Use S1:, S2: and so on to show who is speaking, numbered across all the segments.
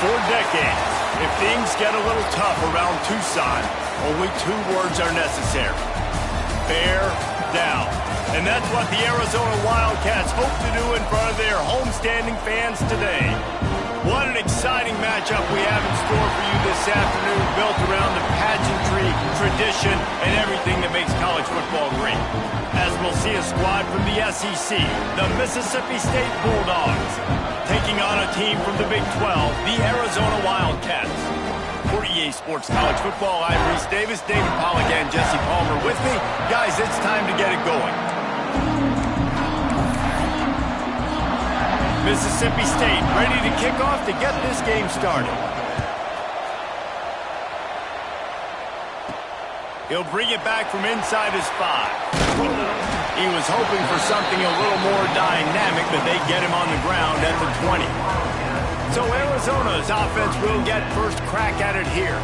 S1: For decades, if things get a little tough around Tucson, only 2 words are necessary. Bear down. And that's what the Arizona Wildcats hope to do in front of their homestanding fans today. What an exciting matchup we have in store for you this afternoon, built around the pageantry, tradition, and everything that makes college football great. As we'll see a squad from the SEC, the Mississippi State Bulldogs, taking on a team from the Big 12, the Arizona Wildcats. For EA Sports College Football, I'm Reese Davis, David Pollack, and Jesse Palmer with me. Guys, it's time to get it going. Mississippi State ready to kick off to get this game started. He'll bring it back from inside his 5. He was hoping for something a little more dynamic, but they get him on the ground at the 20. So Arizona's offense will get first crack at it here.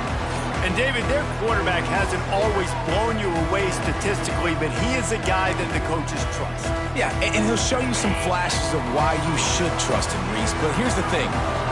S1: And David, their quarterback hasn't always blown you away statistically, but he is a guy that the coaches trust.
S2: Yeah, and he'll show you some flashes of why you should trust him, Reese. But here's the thing.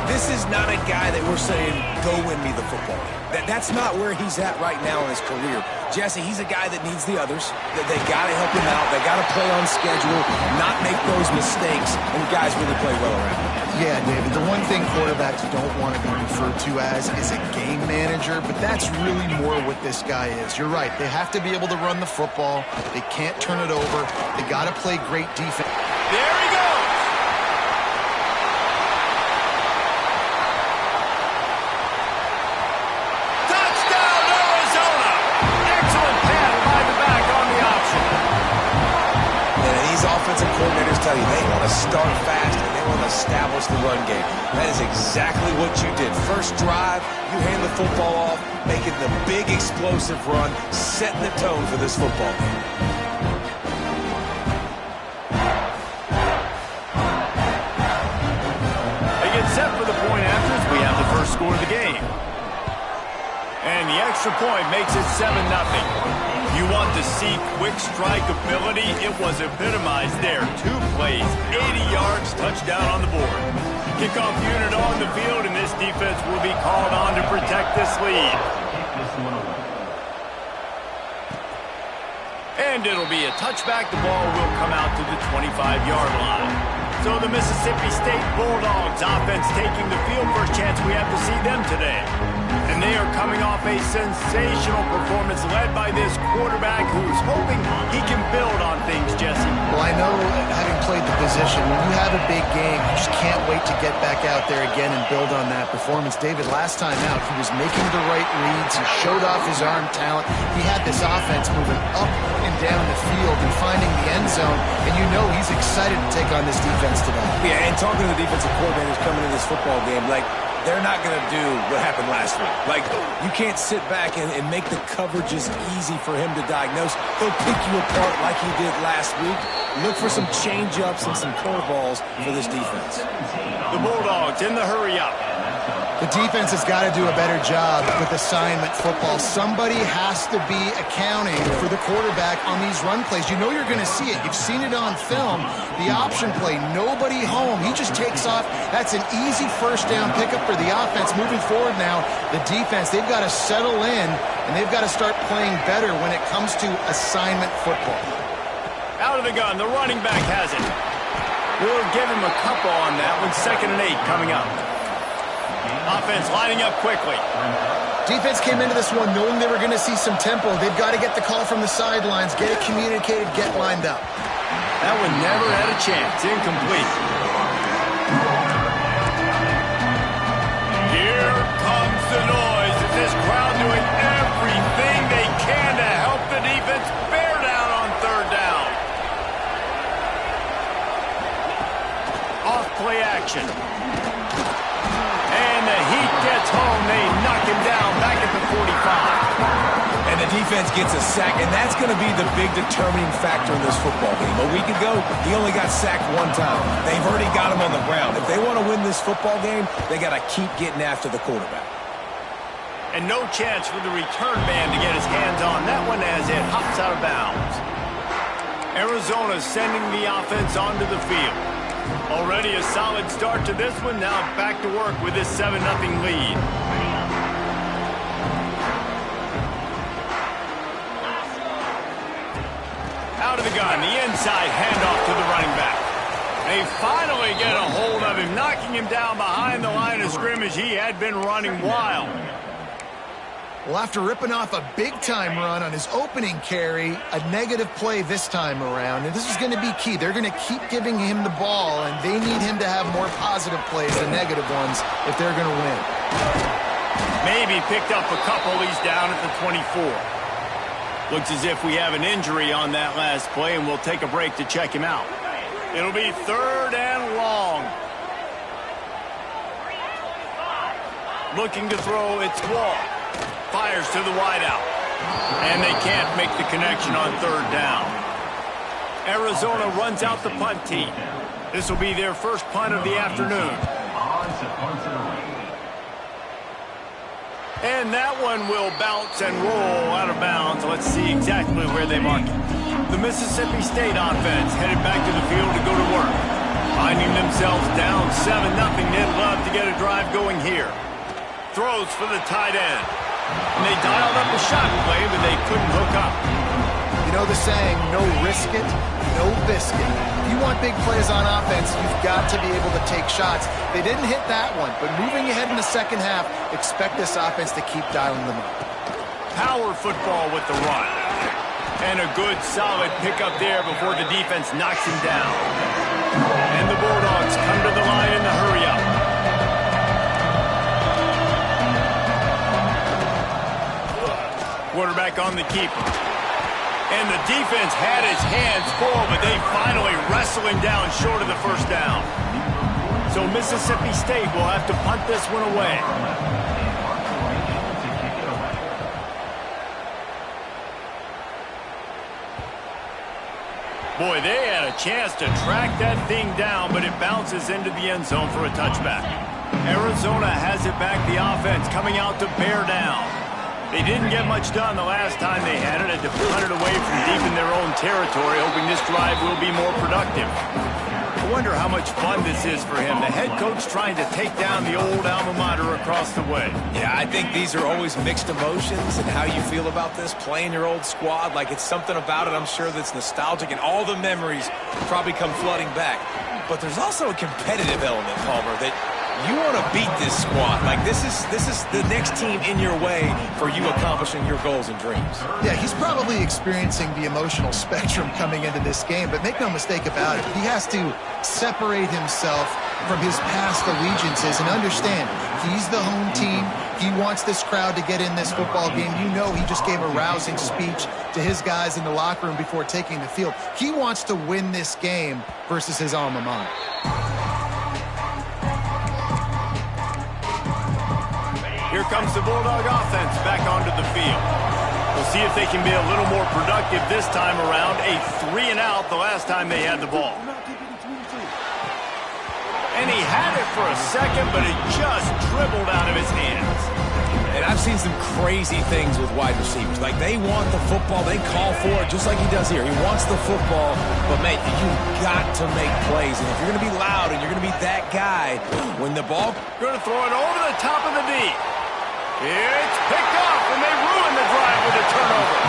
S2: This is not a guy that we're saying, go win me the football game. That's not where he's at right now in his career. Jesse, he's a guy that needs the others. They got to help him out. They got to play on schedule, not make those mistakes, and guys really play well around him.
S3: Yeah, David, the one thing quarterbacks don't want to be referred to as is a game manager, but that's really more what this guy is. You're right. They have to be able to run the football. They can't turn it over. They got to play great defense.
S1: There he goes! Touchdown, Arizona! Excellent pass by the back on the option.
S2: And these offensive coordinators tell you they want to start fast and they want to establish the run game. That is exactly what you did. First drive, you hand the football off, making the big explosive run, setting the tone for this football game.
S1: They get set for the point after as we have the first score of the game. And the extra point makes it 7-0. You want to see quick strike ability? It was epitomized there. 2 plays, 80 yards, touchdown on the board. Kickoff unit on the field, and this defense will be called on to protect this lead. And it'll be a touchback. The ball will come out to the 25-yard line. So the Mississippi State Bulldogs offense taking the field. First chance we have to see them today. And they are coming off a sensational performance led by this quarterback who's hoping he can build on things, Jesse.
S3: Well, I know, having played the position, when you have a big game, you just can't wait to get back out there again and build on that performance. David, last time out, he was making the right reads. He showed off his arm talent. He had this offense moving up and down the field and finding the end zone. And you know he's excited to take on this defense today.
S2: Yeah, and talking to the defensive coordinators coming in this football game, like, they're not going to do what happened last week. Like, you can't sit back and make the coverages easy for him to diagnose. He'll pick you apart like he did last week. Look for some change-ups and some curveballs for this defense.
S1: The Bulldogs in the hurry-up.
S3: The defense has got to do a better job with assignment football. Somebody has to be accounting for the quarterback on these run plays. You know you're going to see it. You've seen it on film. The option play, nobody home. He just takes off. That's an easy first down pickup for the offense. Moving forward now, the defense, they've got to settle in, and they've got to start playing better when it comes to assignment football.
S1: Out of the gun, the running back has it. We'll give him a couple on that one. 2nd and 8 coming up. Offense lining up quickly.
S3: Defense came into this one knowing they were going to see some tempo. They've got to get the call from the sidelines, get it communicated, get lined up.
S1: That one never had a chance. Incomplete. Here comes the noise. Is this crowd doing everything they can to help the defense bear down on 3rd down? Off play action. And the Heat gets home. They knock him down back at the 45.
S2: And the defense gets a sack, and that's going to be the big determining factor in this football game. A week ago, he only got sacked 1 time. They've already got him on the ground. If they want to win this football game, they got to keep getting after the quarterback.
S1: And no chance for the return man to get his hands on that one as it hops out of bounds. Arizona sending the offense onto the field. Already a solid start to this one. Now back to work with this 7-0 lead. Out of the gun, the inside handoff to the running back. They finally get a hold of him, knocking him down behind the line of scrimmage. He had been running wild.
S3: Well, after ripping off a big-time run on his opening carry, a negative play this time around, and this is going to be key. They're going to keep giving him the ball, and they need him to have more positive plays than negative ones if they're going to win.
S1: Maybe picked up a couple. He's down at the 24. Looks as if we have an injury on that last play, and we'll take a break to check him out. It'll be 3rd and long. Looking to throw, it's Wall. Fires to the wideout. And they can't make the connection on 3rd down. Arizona runs out the punt team. This will be their first punt of the afternoon. And that one will bounce and roll out of bounds. Let's see exactly where they mark it. The Mississippi State offense headed back to the field to go to work. Finding themselves down 7-0, they'd love to get a drive going here. Throws for the tight end. And they dialed up a shot play, but they couldn't hook up.
S3: You know the saying, no risk it, no biscuit. If you want big plays on offense, you've got to be able to take shots. They didn't hit that one, but moving ahead in the second half, expect this offense to keep dialing them up.
S1: Power football with the run. And a good, solid pickup there before the defense knocks him down. And the Bulldogs come to the line in the hurry-up. Quarterback on the keeper. And the defense had his hands full, but they finally wrestle him down short of the first down. So Mississippi State will have to punt this one away. Boy, they had a chance to track that thing down, but it bounces into the end zone for a touchback. Arizona has it back, the offense coming out to bear down. They didn't get much done the last time they had it, to punt it away from deep in their own territory, hoping this drive will be more productive. I wonder how much fun this is for him. The head coach trying to take down the old alma mater across the way.
S2: Yeah, I think these are always mixed emotions and how you feel about this, playing your old squad. Like, it's something about it, I'm sure, that's nostalgic, and all the memories probably come flooding back. But there's also a competitive element, Palmer, that you want to beat this squad. Like, this is the next team in your way for you accomplishing your goals and dreams.
S3: Yeah, he's probably experiencing the emotional spectrum coming into this game, but make no mistake about it, he has to separate himself from his past allegiances and understand he's the home team. He wants this crowd to get in this football game. You know, he just gave a rousing speech to his guys in the locker room before taking the field. He wants to win this game versus his alma mater.
S1: Here comes the Bulldog offense back onto the field. We'll see if they can be a little more productive this time around. A 3-and-out the last time they had the ball. And he had it for a second, but it just dribbled out of his hands.
S2: And I've seen some crazy things with wide receivers. Like, they want the football. They call for it just like he does here. He wants the football, but, mate, you've got to make plays. And if you're going to be loud and you're going to be that guy, when the ball...
S1: Going to throw it over the top of the D. It's picked off, and they ruin the drive with a turnover.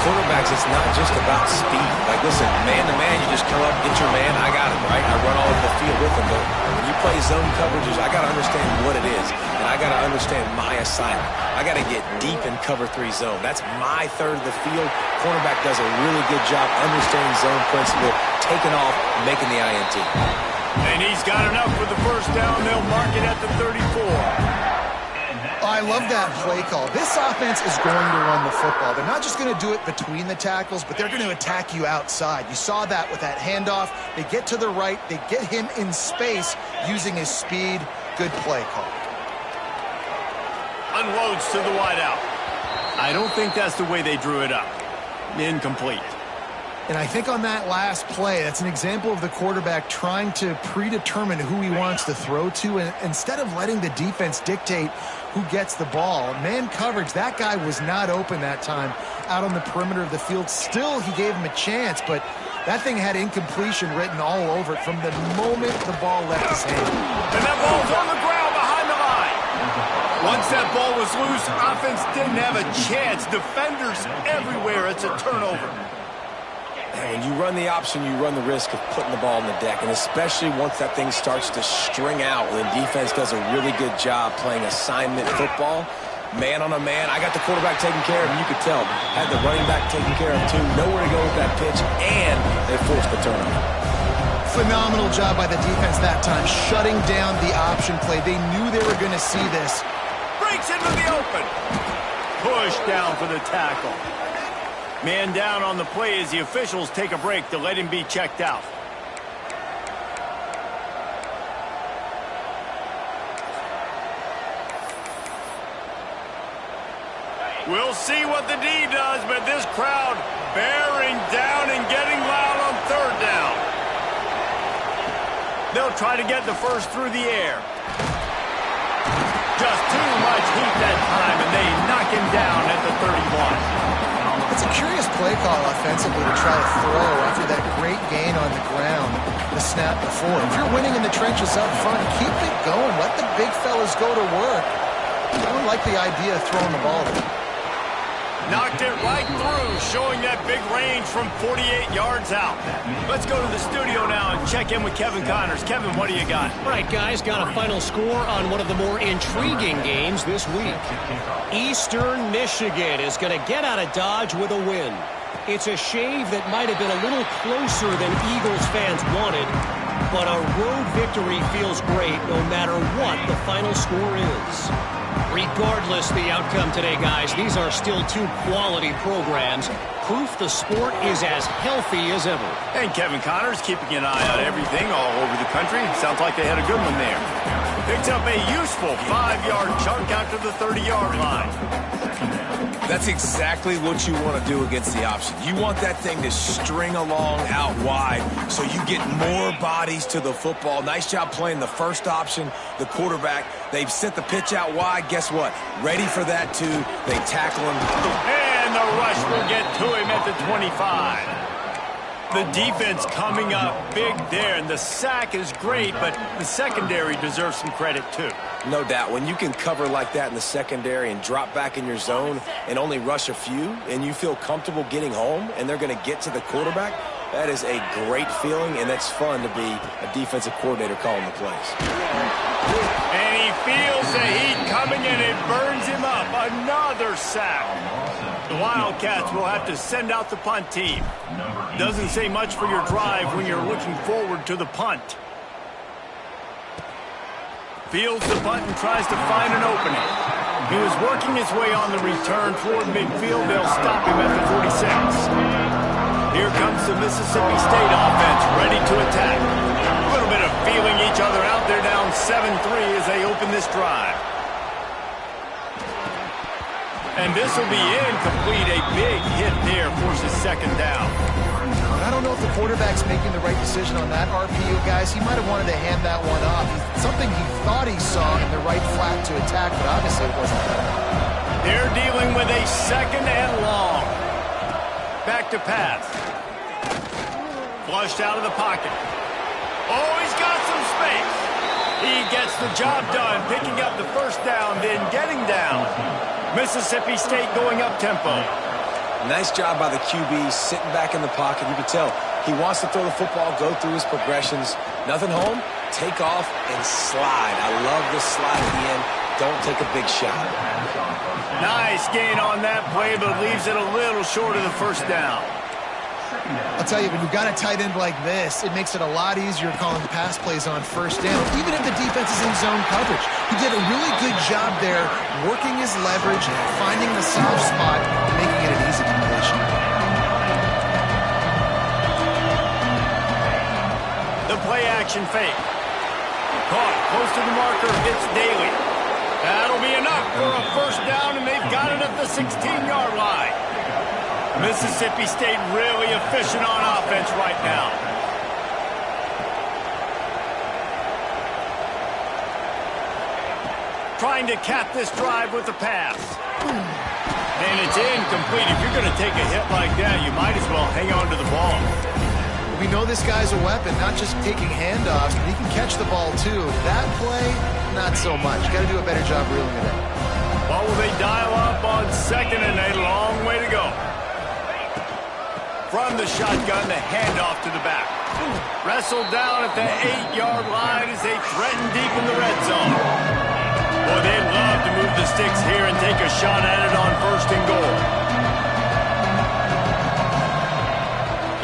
S2: Quarterbacks, it's not just about speed. Like, listen, man-to-man, you just come up, get your man, I got him, right? I run all over the field with him. But when you play zone coverages, I got to understand what it is, and I got to understand my assignment. I got to get deep in cover 3 zone. That's my third of the field. Cornerback does a really good job understanding zone principle, taking off, making the INT.
S1: And he's got enough for the first down. They'll mark it at the 34.
S3: I love that play call. This offense is going to run the football. They're not just going to do it between the tackles, but they're going to attack you outside. You saw that with that handoff. They get to the right. They get him in space using his speed. Good play call.
S1: Unloads to the wideout. I don't think that's the way they drew it up. Incomplete.
S3: And I think on that last play, that's an example of the quarterback trying to predetermine who he wants to throw to, and instead of letting the defense dictate who gets the ball. Man coverage, that guy was not open that time out on the perimeter of the field. Still, he gave him a chance, but That thing had incompletion written all over it from the moment the ball left his hand.
S1: And that ball's on the ground behind the line. Once that ball was loose, offense didn't have a chance. Defenders everywhere. It's a turnover.
S2: When you run the option, you run the risk of putting the ball on the deck, and especially once that thing starts to string out, when defense does a really good job playing assignment football, man on a man. I got the quarterback taken care of, and you could tell. Had the running back taken care of, too. Nowhere to go with that pitch, and they forced the turnover.
S3: Phenomenal job by the defense that time, shutting down the option play. They knew they were going to see this.
S1: Breaks into the open. Push down for the tackle. Man down on the play as the officials take a break to let him be checked out. We'll see what the D does, but this crowd bearing down and getting loud on third down. They'll try to get the first through the air. Just too much heat that time, and they knock him down at the 31.
S3: It's a curious play call offensively to try to throw after that great gain on the ground the snap before. If you're winning in the trenches up front, keep it going. Let the big fellas go to work. I don't like the idea of throwing the ball there.
S1: Knocked it right through, showing that big range from 48 yards out. Let's go to the studio now and check in with Kevin Connors. Kevin, what do you got?
S4: All right, guys, got a final score on one of the more intriguing games this week. Eastern Michigan is going to get out of Dodge with a win. It's a shave that might have been a little closer than Eagles fans wanted, but a road victory feels great no matter what the final score is. Regardless the outcome today, guys, these are still two quality programs. Proof the sport is as healthy as ever.
S1: And Kevin Connors keeping an eye on everything all over the country. Sounds like they had a good one there. Picks up a useful 5-yard chunk out to the 30-yard line.
S2: That's exactly what you want to do against the option. You want that thing to string along out wide so you get more bodies to the football. Nice job playing the first option, the quarterback. They've sent the pitch out wide. Guess what? Ready for that, too. They tackle him.
S1: And the rush will get to him at the 25. The defense coming up big there, and the sack is great, but the secondary deserves some credit, too.
S2: No doubt. When you can cover like that in the secondary and drop back in your zone and only rush a few, and you feel comfortable getting home, and they're going to get to the quarterback, that is a great feeling, and it's fun to be a defensive coordinator calling the plays.
S1: And he feels the heat coming, and it burns him up. Another sack. The Wildcats will have to send out the punt team. Doesn't say much for your drive when you're looking forward to the punt. Fields the punt and tries to find an opening. He was working his way on the return toward midfield. They'll stop him at the 46. Here comes the Mississippi State offense, ready to attack. A little bit of feeling each other out. They're down 7-3 as they open this drive. And this will be incomplete. A big hit there forces second down.
S3: I don't know if the quarterback's making the right decision on that RPO, guys. He might have wanted to hand that one off. Something he thought he saw in the right flat to attack, but obviously it wasn't that.
S1: They're dealing with a second and long. Back to pass. Flushed out of the pocket. Oh, he's got some space. He gets the job done, picking up the first down, then getting down. Mississippi State going up tempo.
S2: Nice job by the QB, sitting back in the pocket. You can tell he wants to throw the football, go through his progressions. Nothing home, take off, and slide. I love this slide at the end. Don't take a big shot.
S1: Nice gain on that play, but leaves it a little short of the first down.
S3: I'll tell you, when you've got a tight end like this, it makes it a lot easier calling pass plays on first down, even if the defense is in zone coverage. He did a really good job there, working his leverage, finding the soft spot, and making it an easy completion.
S1: The play-action fake. Caught close to the marker, it's Daly. That'll be enough for a first down, and they've got it at the 16-yard line. Mississippi State really efficient on offense right now. Trying to cap this drive with the pass. And it's incomplete. If you're going to take a hit like that, you might as well hang on to the ball.
S3: We know this guy's a weapon, not just taking handoffs, but he can catch the ball too. That play, not so much. Got to do a better job reeling it in.
S1: Well, will they dial up on second and a long way to go? From the shotgun, the handoff to the back. Wrestled down at the 8-yard line as they threaten deep in the red zone. Boy, they'd love to move the sticks here and take a shot at it on first and goal.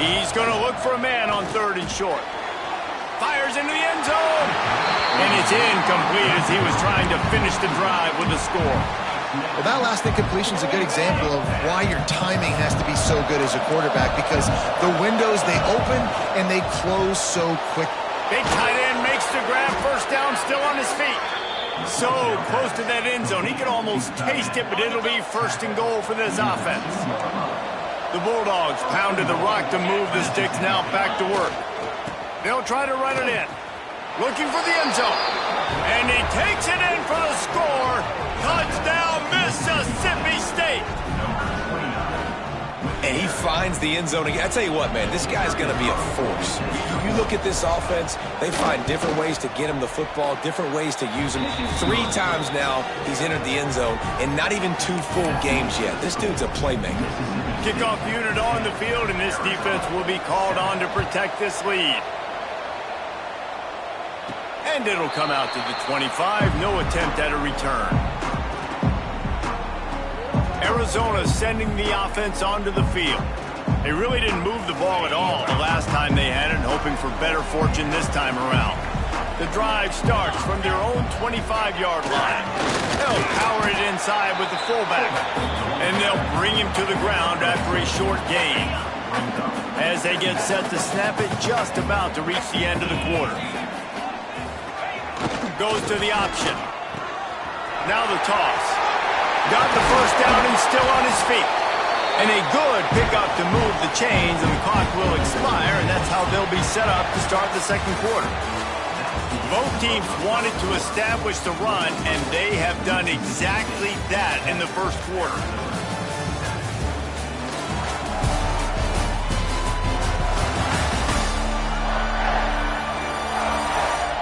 S1: He's going to look for a man on third and short. Fires into the end zone. And it's incomplete as he was trying to finish the drive with a score.
S3: Well, that last incompletion is a good example of why your timing has to be so good as a quarterback, because the windows, they open and they close so quick.
S1: Big tight end makes the grab, first down, still on his feet. So close to that end zone. He could almost taste it, but it'll be first and goal for this offense. The Bulldogs pounded the rock to move the sticks, now back to work. They'll try to run it in. Looking for the end zone. And he takes it in for the score. Touchdown, Mississippi State.
S2: And he finds the end zone again. I tell you what, man, this guy's going to be a force. You look at this offense, they find different ways to get him the football, different ways to use him. 3 times now he's entered the end zone, and not even 2 full games yet. This dude's a playmaker.
S1: Kickoff unit on the field, and this defense will be called on to protect this lead. And it'll come out to the 25. No attempt at a return. Arizona sending the offense onto the field. They really didn't move the ball at all the last time they had it, hoping for better fortune this time around. The drive starts from their own 25-yard line. They'll power it inside with the fullback, and they'll bring him to the ground after a short gain. As they get set to snap it, just about to reach the end of the quarter. Goes to the option. Now the toss. Got the first down and still on his feet. And a good pickup to move the chains, and the clock will expire, and that's how they'll be set up to start the second quarter. Both teams wanted to establish the run, and they have done exactly that in the first quarter.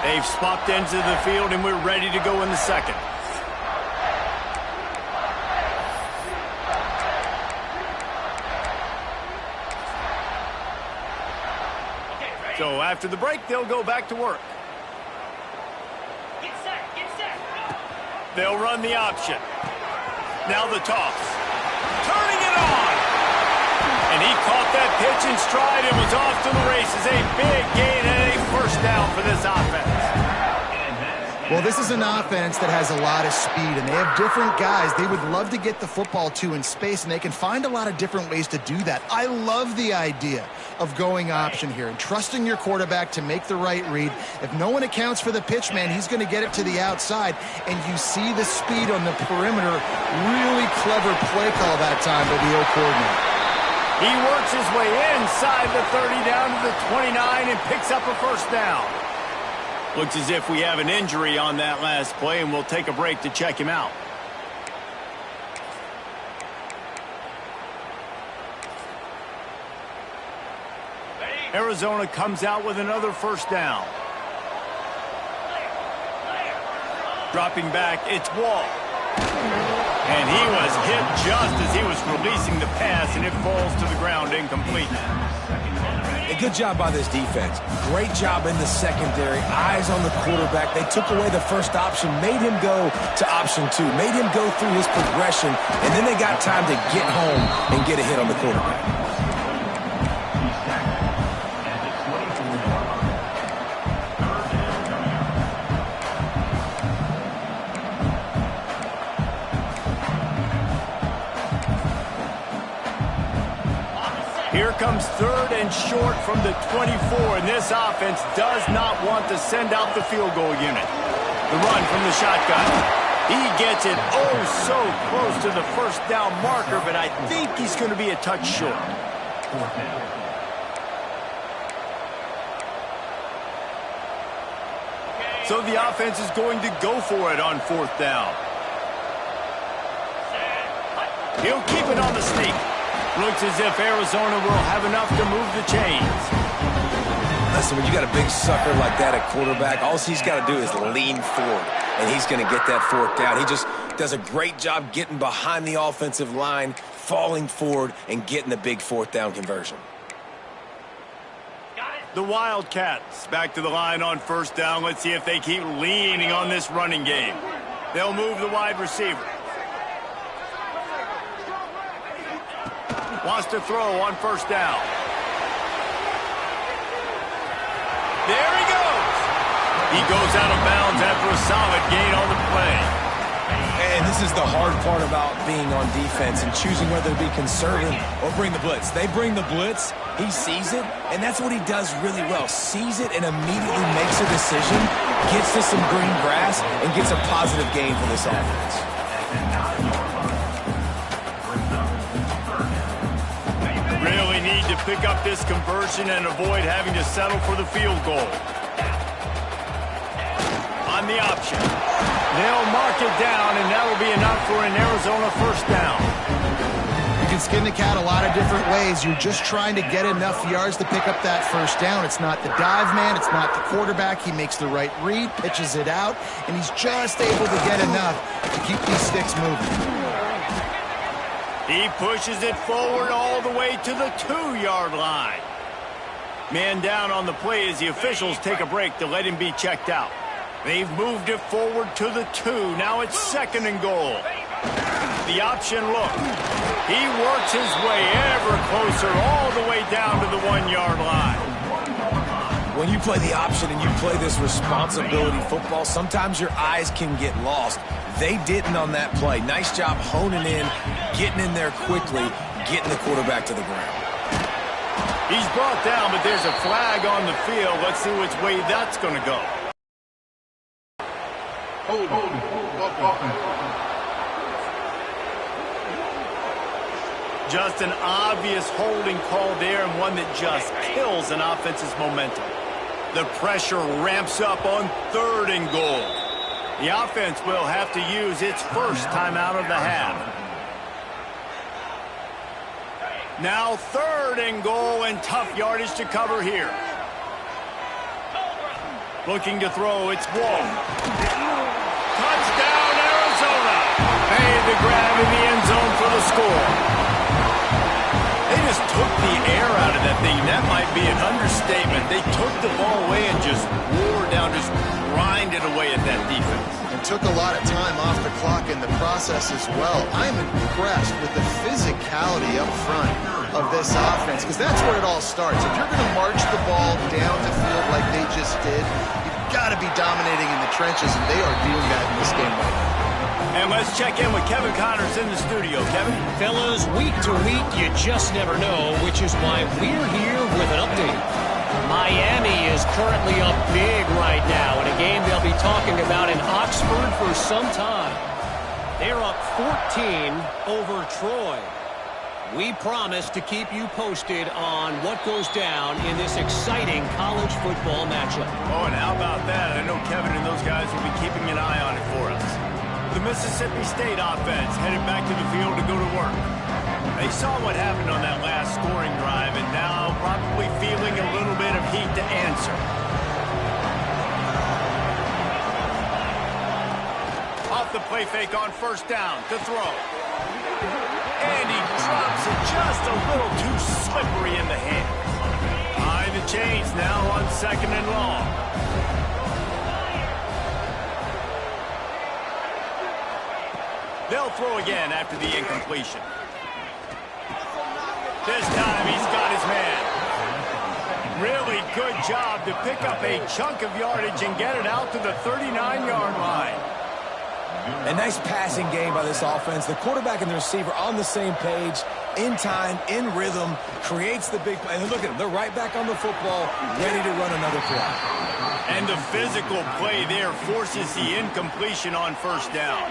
S1: They've swapped ends of the field, and we're ready to go in the second. So after the break, they'll go back to work.
S5: Get set.
S1: They'll run the option. Now the toss. Turning it on. And he caught that pitch in stride and was off to the races. A big gain and a first down for this offense.
S3: Well, this is an offense that has a lot of speed, and they have different guys they would love to get the football to in space, and they can find a lot of different ways to do that. I love the idea of going option here and trusting your quarterback to make the right read. If no one accounts for the pitch, man, he's going to get it to the outside, and you see the speed on the perimeter. Really clever play call that time by the O coordinator.
S1: He works his way inside the 30 down to the 29 and picks up a first down. Looks as if we have an injury on that last play, and we'll take a break to check him out. Arizona comes out with another first down. Dropping back, it's Wall. And he was hit just as he was releasing the pass, and it falls to the ground incomplete.
S2: A good job by this defense. Great job in the secondary. Eyes on the quarterback. They took away the first option, made him go to option 2, made him go through his progression, and then they got time to get home and get a hit on the quarterback.
S1: Here comes third and short from the 24, and this offense does not want to send out the field goal unit. The run from the shotgun. He gets it so close to the first down marker, but I think he's going to be a touch short. So the offense is going to go for it on fourth down. He'll keep it on the sneak. Looks as if Arizona will have enough to move the chains.
S2: Listen, when you got a big sucker like that at quarterback, all he's got to do is lean forward, and he's going to get that fourth down. He just does a great job getting behind the offensive line, falling forward, and getting the big fourth down conversion.
S1: The Wildcats back to the line on first down. Let's see if they keep leaning on this running game. They'll move the wide receiver. Wants to throw on first down. There he goes. He goes out of bounds after a solid gain on the play.
S2: And this is the hard part about being on defense and choosing whether to be conservative or bring the blitz. They bring the blitz, he sees it, and that's what he does really well. Sees it and immediately makes a decision, gets to some green grass, and gets a positive gain for this offense.
S1: Really need to pick up this conversion and avoid having to settle for the field goal. On the option. They'll mark it down, and that'll be enough for an Arizona first down.
S3: You can skin the cat a lot of different ways. You're just trying to get enough yards to pick up that first down. It's not the dive man. It's not the quarterback. He makes the right read, pitches it out, and he's just able to get enough to keep these sticks moving.
S1: He pushes it forward all the way to the 2-yard line. Man down on the play as the officials take a break to let him be checked out. They've moved it forward to the 2. Now it's 2nd and goal. The option look. He works his way ever closer all the way down to the 1-yard line.
S2: When you play the option and you play this responsibility football, sometimes your eyes can get lost. They didn't on that play. Nice job honing in, getting in there quickly, getting the quarterback to the ground.
S1: He's brought down, but there's a flag on the field. Let's see which way that's going to go. Just an obvious holding call there, and one that just kills an offense's momentum. The pressure ramps up on 3rd and goal. The offense will have to use its first timeout of the half. Now 3rd and goal, and tough yardage to cover here. Looking to throw, it's Wall. Touchdown, Arizona. Made the grab in the end zone for the score. They just took the air out of that thing. That might be an understatement. They took the ball away and just wore down, just grinded away at that defense.
S3: And took a lot of time off the clock in the process as well. I'm impressed with the physicality up front of this offense, because that's where it all starts. If you're going to march the ball down the field like they just did, you've got to be dominating in the trenches, and they are doing that in this game right now.
S1: And let's check in with Kevin Connors in the studio. Kevin?
S4: Fellas, week to week, you just never know, which is why we're here with an update. Miami is currently up big right now in a game they'll be talking about in Oxford for some time. They're up 14 over Troy. We promise to keep you posted on what goes down in this exciting college football matchup.
S1: Oh, and how about that? I know Kevin and those guys will be keeping an eye on it for us. The Mississippi State offense headed back to the field to go to work. They saw what happened on that last scoring drive, and now probably feeling a little bit of heat to answer. Off the play fake on first down to throw. And he drops it just a little too slippery in the hand. Behind the chains now on 2nd and long. They'll throw again after the incompletion. This time he's got his man. Really good job to pick up a chunk of yardage and get it out to the 39-yard line.
S2: A nice passing game by this offense. The quarterback and the receiver on the same page, in time, in rhythm, creates the big play. And look at them. They're right back on the football, ready to run another play.
S1: And the physical play there forces the incompletion on first down.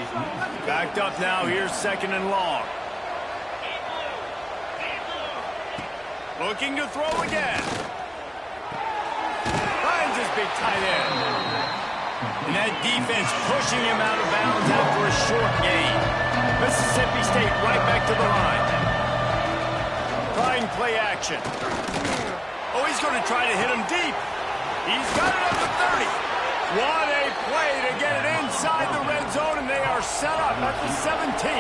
S1: Backed up now, here's 2nd and long. Looking to throw again. Finds his big tight end. And that defense pushing him out of bounds after a short gain. Mississippi State right back to the line. Trying play action. Oh, he's going to try to hit him deep. He's got it up to 30. What a play to get it inside the red zone, and they are set up at the 17.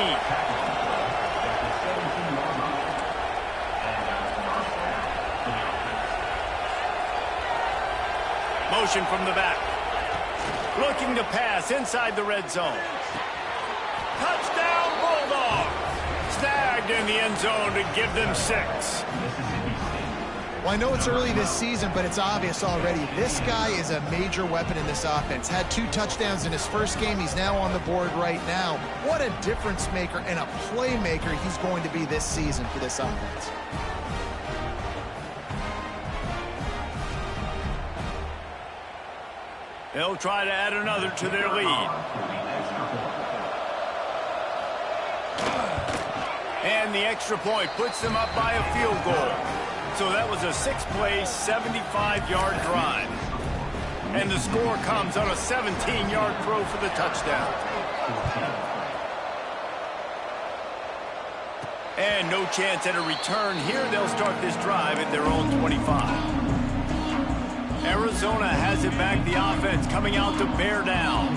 S1: Motion from the back. Looking to pass inside the red zone. Touchdown, Bulldogs! Snagged in the end zone to give them 6.
S3: Well, I know it's early this season, but it's obvious already. This guy is a major weapon in this offense. Had 2 touchdowns in his first game. He's now on the board right now. What a difference maker and a playmaker he's going to be this season for this offense.
S1: They'll try to add another to their lead. And the extra point puts them up by a field goal. So that was a 6-play, 75-yard drive. And the score comes on a 17-yard throw for the touchdown. And no chance at a return here. They'll start this drive at their own 25. Arizona has it back, the offense coming out to bear down.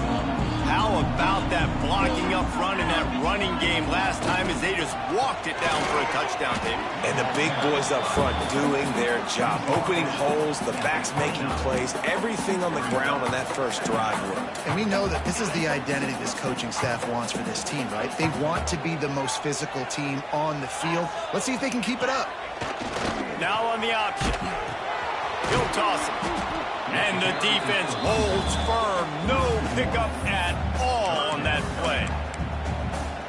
S1: How about that blocking up front in that running game last time as they just walked it down for a touchdown, David?
S2: And the big boys up front doing their job. Opening holes, the backs making plays, everything on the ground on that first drive worked.
S3: And we know that this is the identity this coaching staff wants for this team, right? They want to be the most physical team on the field. Let's see if they can keep it up.
S1: Now on the option. He'll toss it. And the defense holds firm. No pickup at all on that play.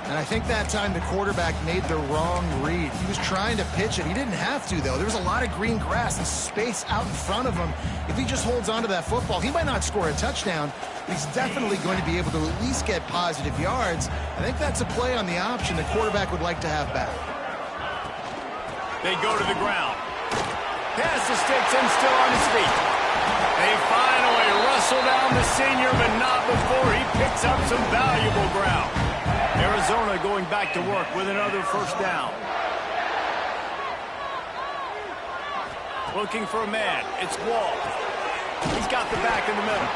S3: And I think that time the quarterback made the wrong read. He was trying to pitch it. He didn't have to, though. There was a lot of green grass and space out in front of him. If he just holds on to that football, he might not score a touchdown, but he's definitely going to be able to at least get positive yards. I think that's a play on the option the quarterback would like to have back.
S1: They go to the ground. Pass the sticks and still on his feet. They finally wrestle down the senior, but not before he picks up some valuable ground. Arizona going back to work with another first down. Looking for a man. It's Wall. He's got the back in the middle.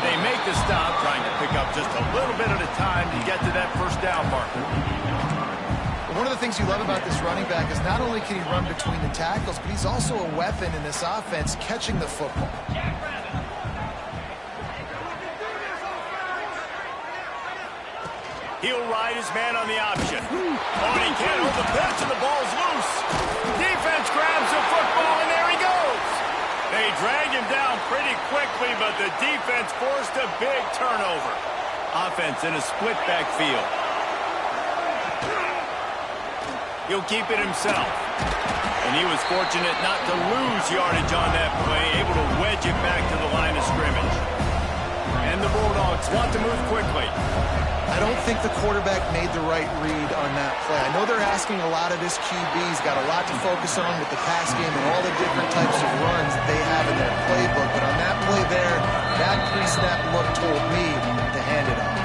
S1: They make the stop, trying to pick up just a little bit at a time to get to that first down marker.
S3: One of the things you love about this running back is not only can he run between the tackles, but he's also a weapon in this offense catching the football.
S1: He'll ride his man on the option. Oh, and he can't hold the pitch, and the ball's loose. Defense grabs the football, and there he goes. They drag him down pretty quickly, but the defense forced a big turnover. Offense in a split backfield. He'll keep it himself. And he was fortunate not to lose yardage on that play, able to wedge it back to the line of scrimmage. And the Bulldogs want to move quickly.
S3: I don't think the quarterback made the right read on that play. I know they're asking a lot of this QB. He's got a lot to focus on with the pass game and all the different types of runs that they have in their playbook. But on that play there, that pre-snap look told me to hand it off.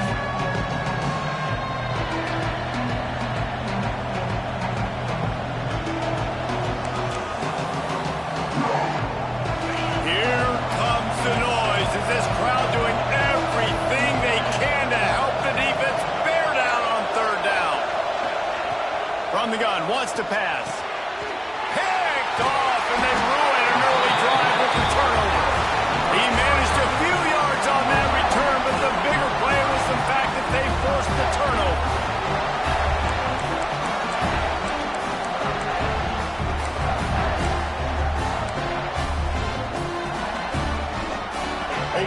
S1: The gun wants to pass. Picked off, and they ruin an early drive with the turnover. He managed a few yards on that return, but the bigger play was the fact that they forced the turnover.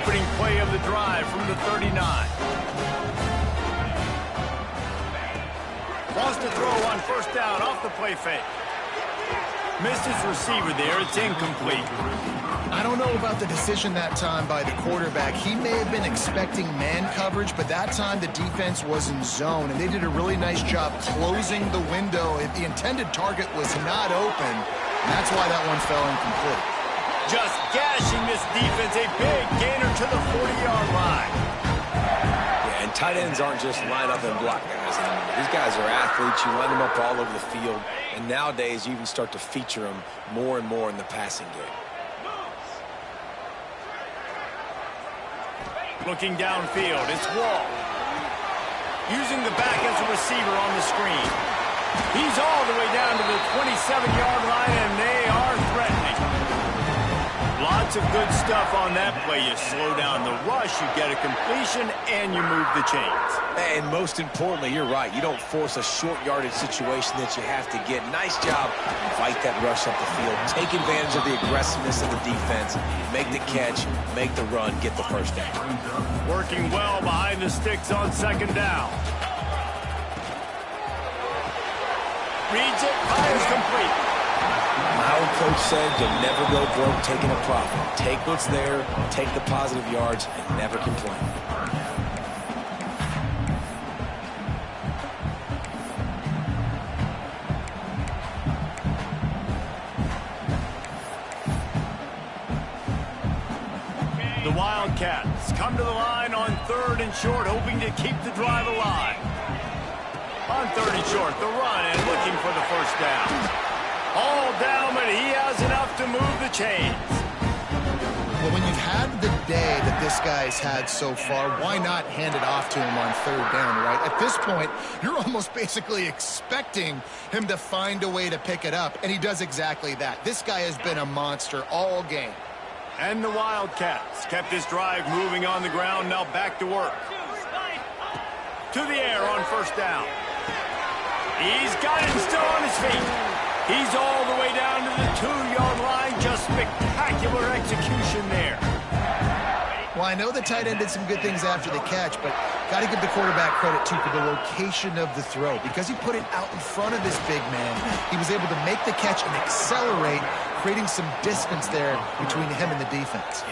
S1: Opening play of the drive from the 39. Wants to throw on first down off the play fake. Missed his receiver there. It's incomplete.
S3: I don't know about the decision that time by the quarterback. He may have been expecting man coverage, but that time the defense was in zone, and they did a really nice job closing the window. If the intended target was not open, that's why that one fell incomplete.
S1: Just gashing this defense, a big gainer to the 40-yard line.
S2: And tight ends aren't just line up and block guys anymore. These guys are athletes. You line them up all over the field. And nowadays, you even start to feature them more and more in the passing game.
S1: Looking downfield, it's Wall. Using the back as a receiver on the screen. He's all the way down to the 27-yard line, and they are threatening. Lots of good stuff on that play. You slow down the rush, you get a completion, and you move the chains.
S2: And most importantly, you're right. You don't force a short yardage situation that you have to get. Nice job. Fight that rush up the field. Take advantage of the aggressiveness of the defense. Make the catch, make the run, get the first down.
S1: Working well behind the sticks on second down. Reads it, fires complete.
S2: My old coach said you'll never go broke taking a profit. Take what's there, take the positive yards, and never complain.
S1: The Wildcats come to the line on 3rd and short, hoping to keep the drive alive. On 3rd and short, the run and looking for the first down. All down, but he has enough to move the chains.
S3: Well, when you've had the day that this guy's had so far, why not hand it off to him on 3rd down, right? At this point, you're almost basically expecting him to find a way to pick it up, and he does exactly that. This guy has been a monster all game.
S1: And the Wildcats kept this drive moving on the ground, now back to work. To the air on first down. He's got it still on his feet. He's all the way down to the 2-yard line. Just spectacular execution there.
S3: Well, I know the tight end did some good things after the catch, but got to give the quarterback credit, too, for the location of the throw. Because he put it out in front of this big man, he was able to make the catch and accelerate, creating some distance there between him and the defense.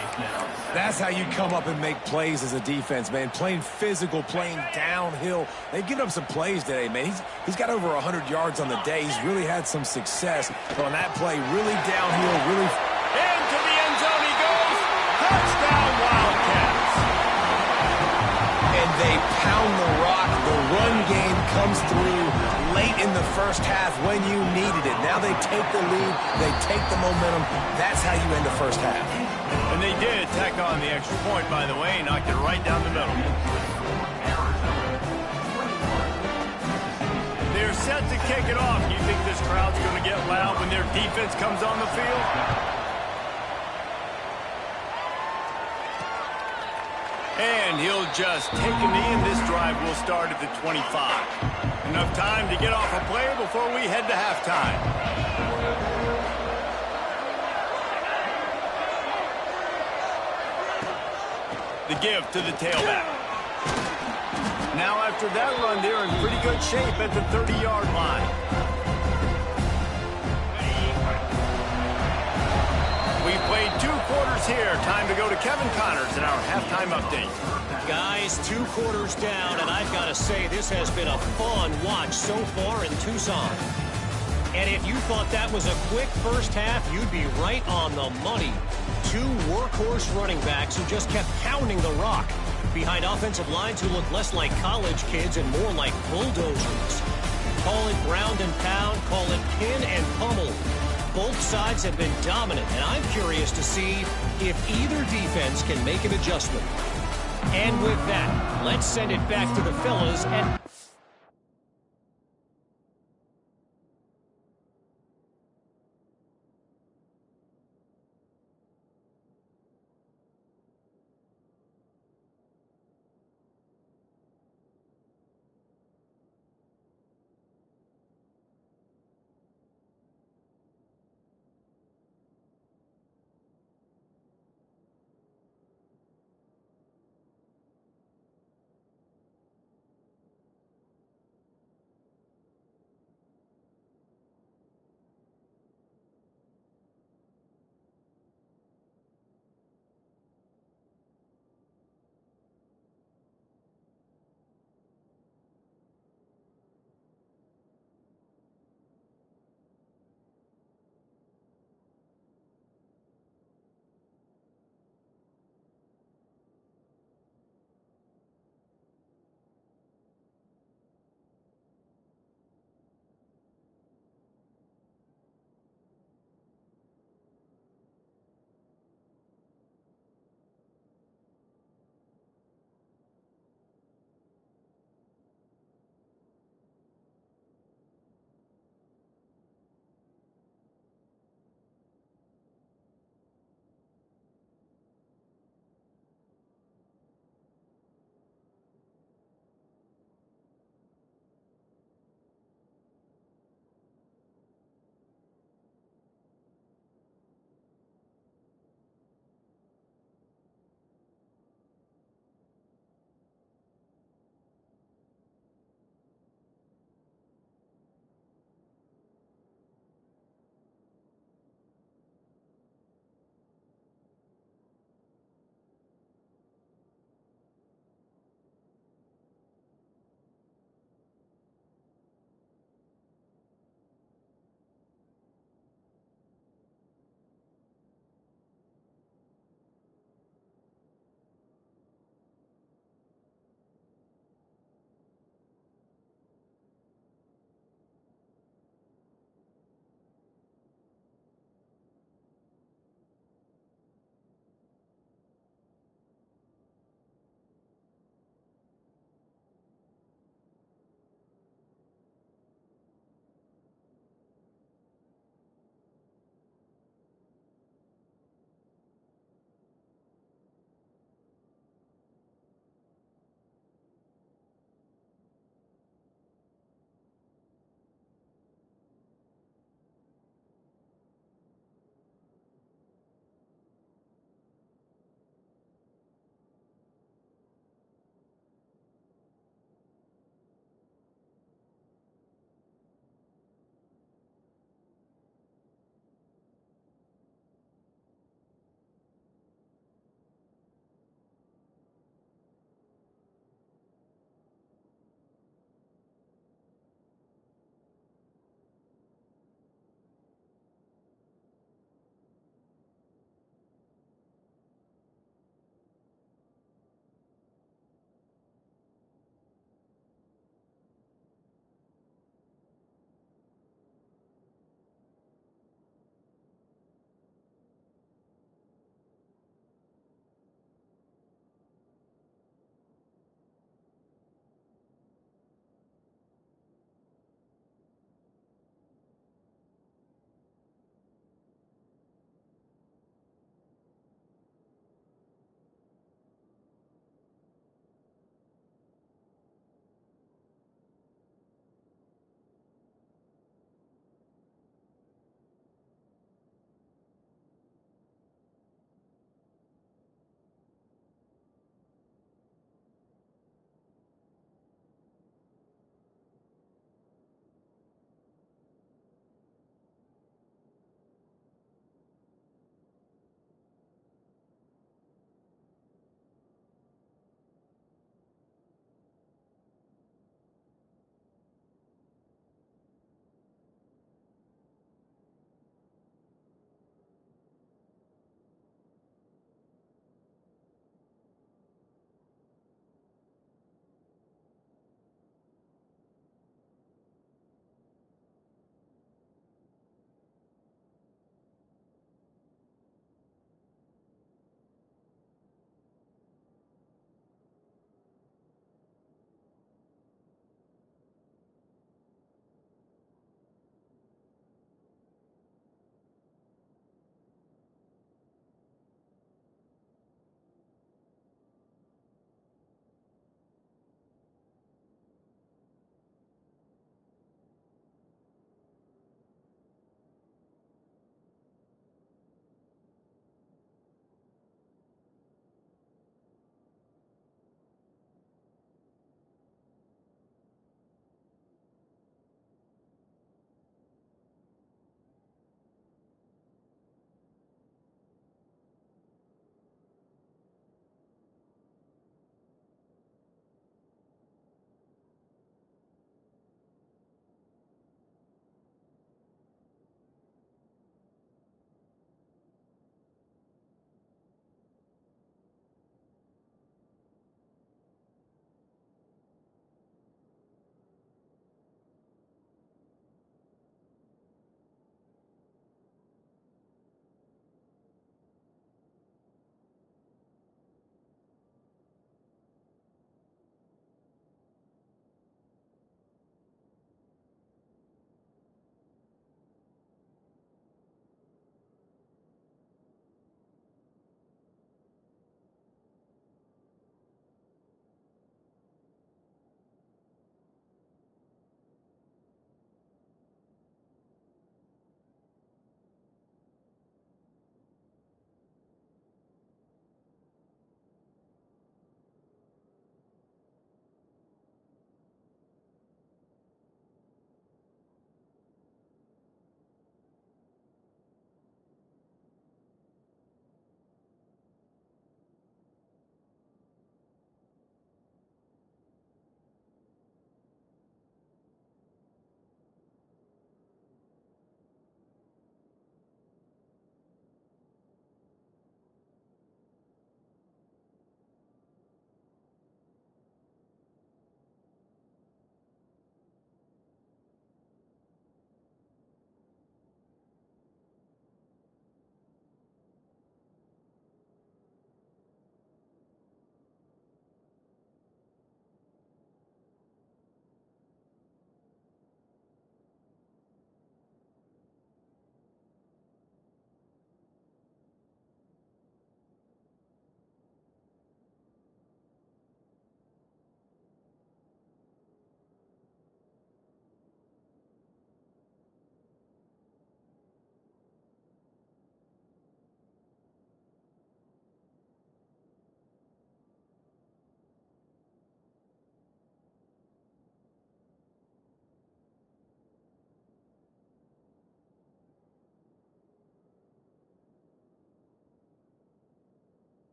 S2: That's how you come up and make plays as a defense, man. Playing physical, playing downhill. They've given up some plays today, man. He's got over 100 yards on the day. He's really had some success. But on that play, really downhill, really...
S1: Into the end zone he goes. Touchdown, Wildcats.
S2: And they pound the rock. The run game comes through late in the first half when you needed it. Now they take the lead. They take the momentum. That's how you end the first half.
S1: And they did tack on the extra point, by the way, knocked it right down the middle. They're set to kick it off. You think this crowd's going to get loud when their defense comes on the field? And he'll just take a knee, and this drive will start at the 25. Enough time to get off a play before we head to halftime. The give to the tailback. Now after that run, they're in pretty good shape at the 30-yard line. We played 2 quarters here. Time to go to Kevin Connors in our halftime update.
S4: Guys, 2 quarters down, and I've got to say this has been a fun watch so far in Tucson. And if you thought that was a quick first half, you'd be right on the money. 2 workhorse running backs who just kept pounding the rock behind offensive lines who look less like college kids and more like bulldozers. Call it ground and pound, call it pin and pummel. Both sides have been dominant, and I'm curious to see if either defense can make an adjustment. And with that, let's send it back to the fellas and...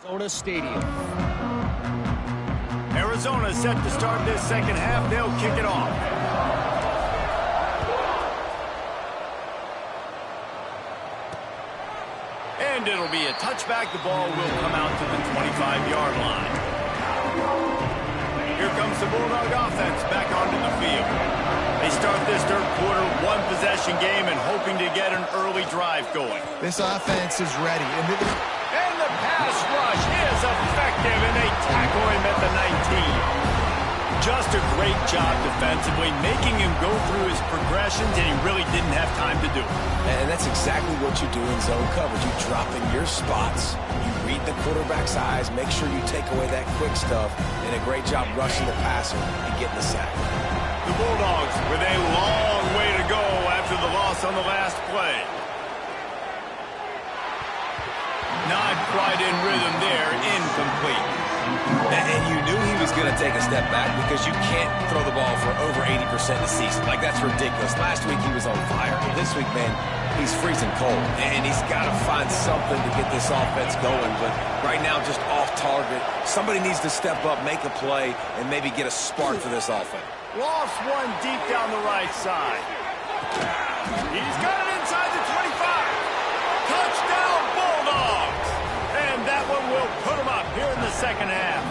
S4: Arizona Stadium.
S1: Arizona set to start this second half. They'll kick it off. And it'll be a touchback. The ball will come out to the 25-yard line. Here comes the Bulldog offense back onto the field. They start this third quarter one-possession game and hoping to get an early drive going.
S3: This offense is ready.
S1: And the pass rush is effective, and they tackle him at the 19. Just a great job defensively, making him go through his progressions, and he really didn't have time to do it.
S2: And that's exactly what you do in zone coverage. You drop in your spots, you read the quarterback's eyes, make sure you take away that quick stuff, and a great job rushing the passer and getting the sack.
S1: The Bulldogs with a long way to go after the loss on the last play. Not quite in rhythm there, incomplete.
S2: And you knew he was going to take a step back because you can't throw the ball for over 80% of the season. Like, that's ridiculous. Last week he was on fire. This week, man, he's freezing cold. And he's got to find something to get this offense going. But right now, just off target. Somebody needs to step up, make a play, and maybe get a spark for this offense.
S1: Lost one deep down the right side. He's got it inside the 25. Touchdown, Bulldogs! And that one will put them up here in the second half.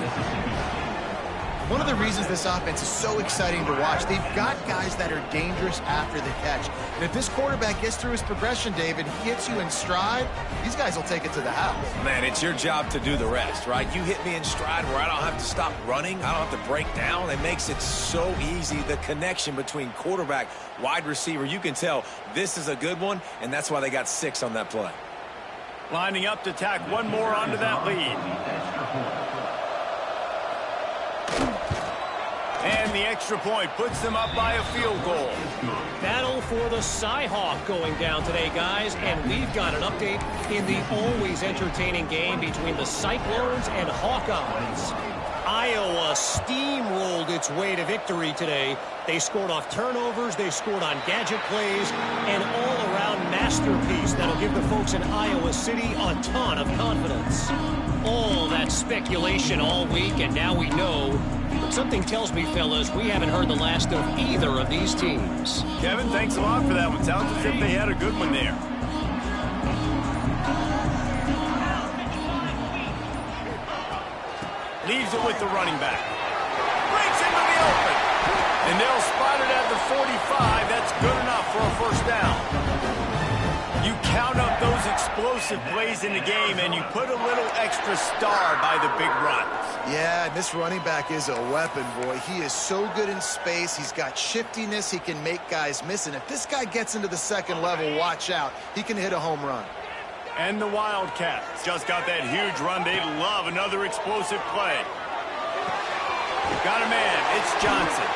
S3: One of the reasons this offense is so exciting to watch, they've got guys that are dangerous after the catch. And if this quarterback gets through his progression, David, he gets you in stride, these guys will take it to the house.
S2: Man, it's your job to do the rest, right? You hit me in stride where I don't have to stop running. I don't have to break down. It makes it so easy. The connection between quarterback, wide receiver, you can tell this is a good one, and that's why they got 6 on that play.
S1: Lining up to tack one more onto that lead. And the extra point puts them up by a field goal.
S4: Battle for the Cy-Hawk going down today, guys. And we've got an update in the always entertaining game between the Cyclones and Hawkeyes. Iowa steamrolled its way to victory today. They scored off turnovers, they scored on gadget plays, an all-around masterpiece that'll give the folks in Iowa City a ton of confidence. All that speculation all week, and now we know. But something tells me, fellas, we haven't heard the last of either of these teams.
S1: Kevin, thanks a lot for that one. Sounds as if they had a good one there. Leaves it with the running back. Breaks into the open. And they'll spot it at the 45. That's good enough for a first down. You count up those explosive plays in the game, and you put a little extra star by the big runs.
S3: Yeah, this running back is a weapon, boy. He is so good in space. He's got shiftiness. He can make guys miss. And if this guy gets into the second level, watch out. He can hit a home run.
S1: And the Wildcats just got that huge run. They love another explosive play. Got a man. It's Johnson.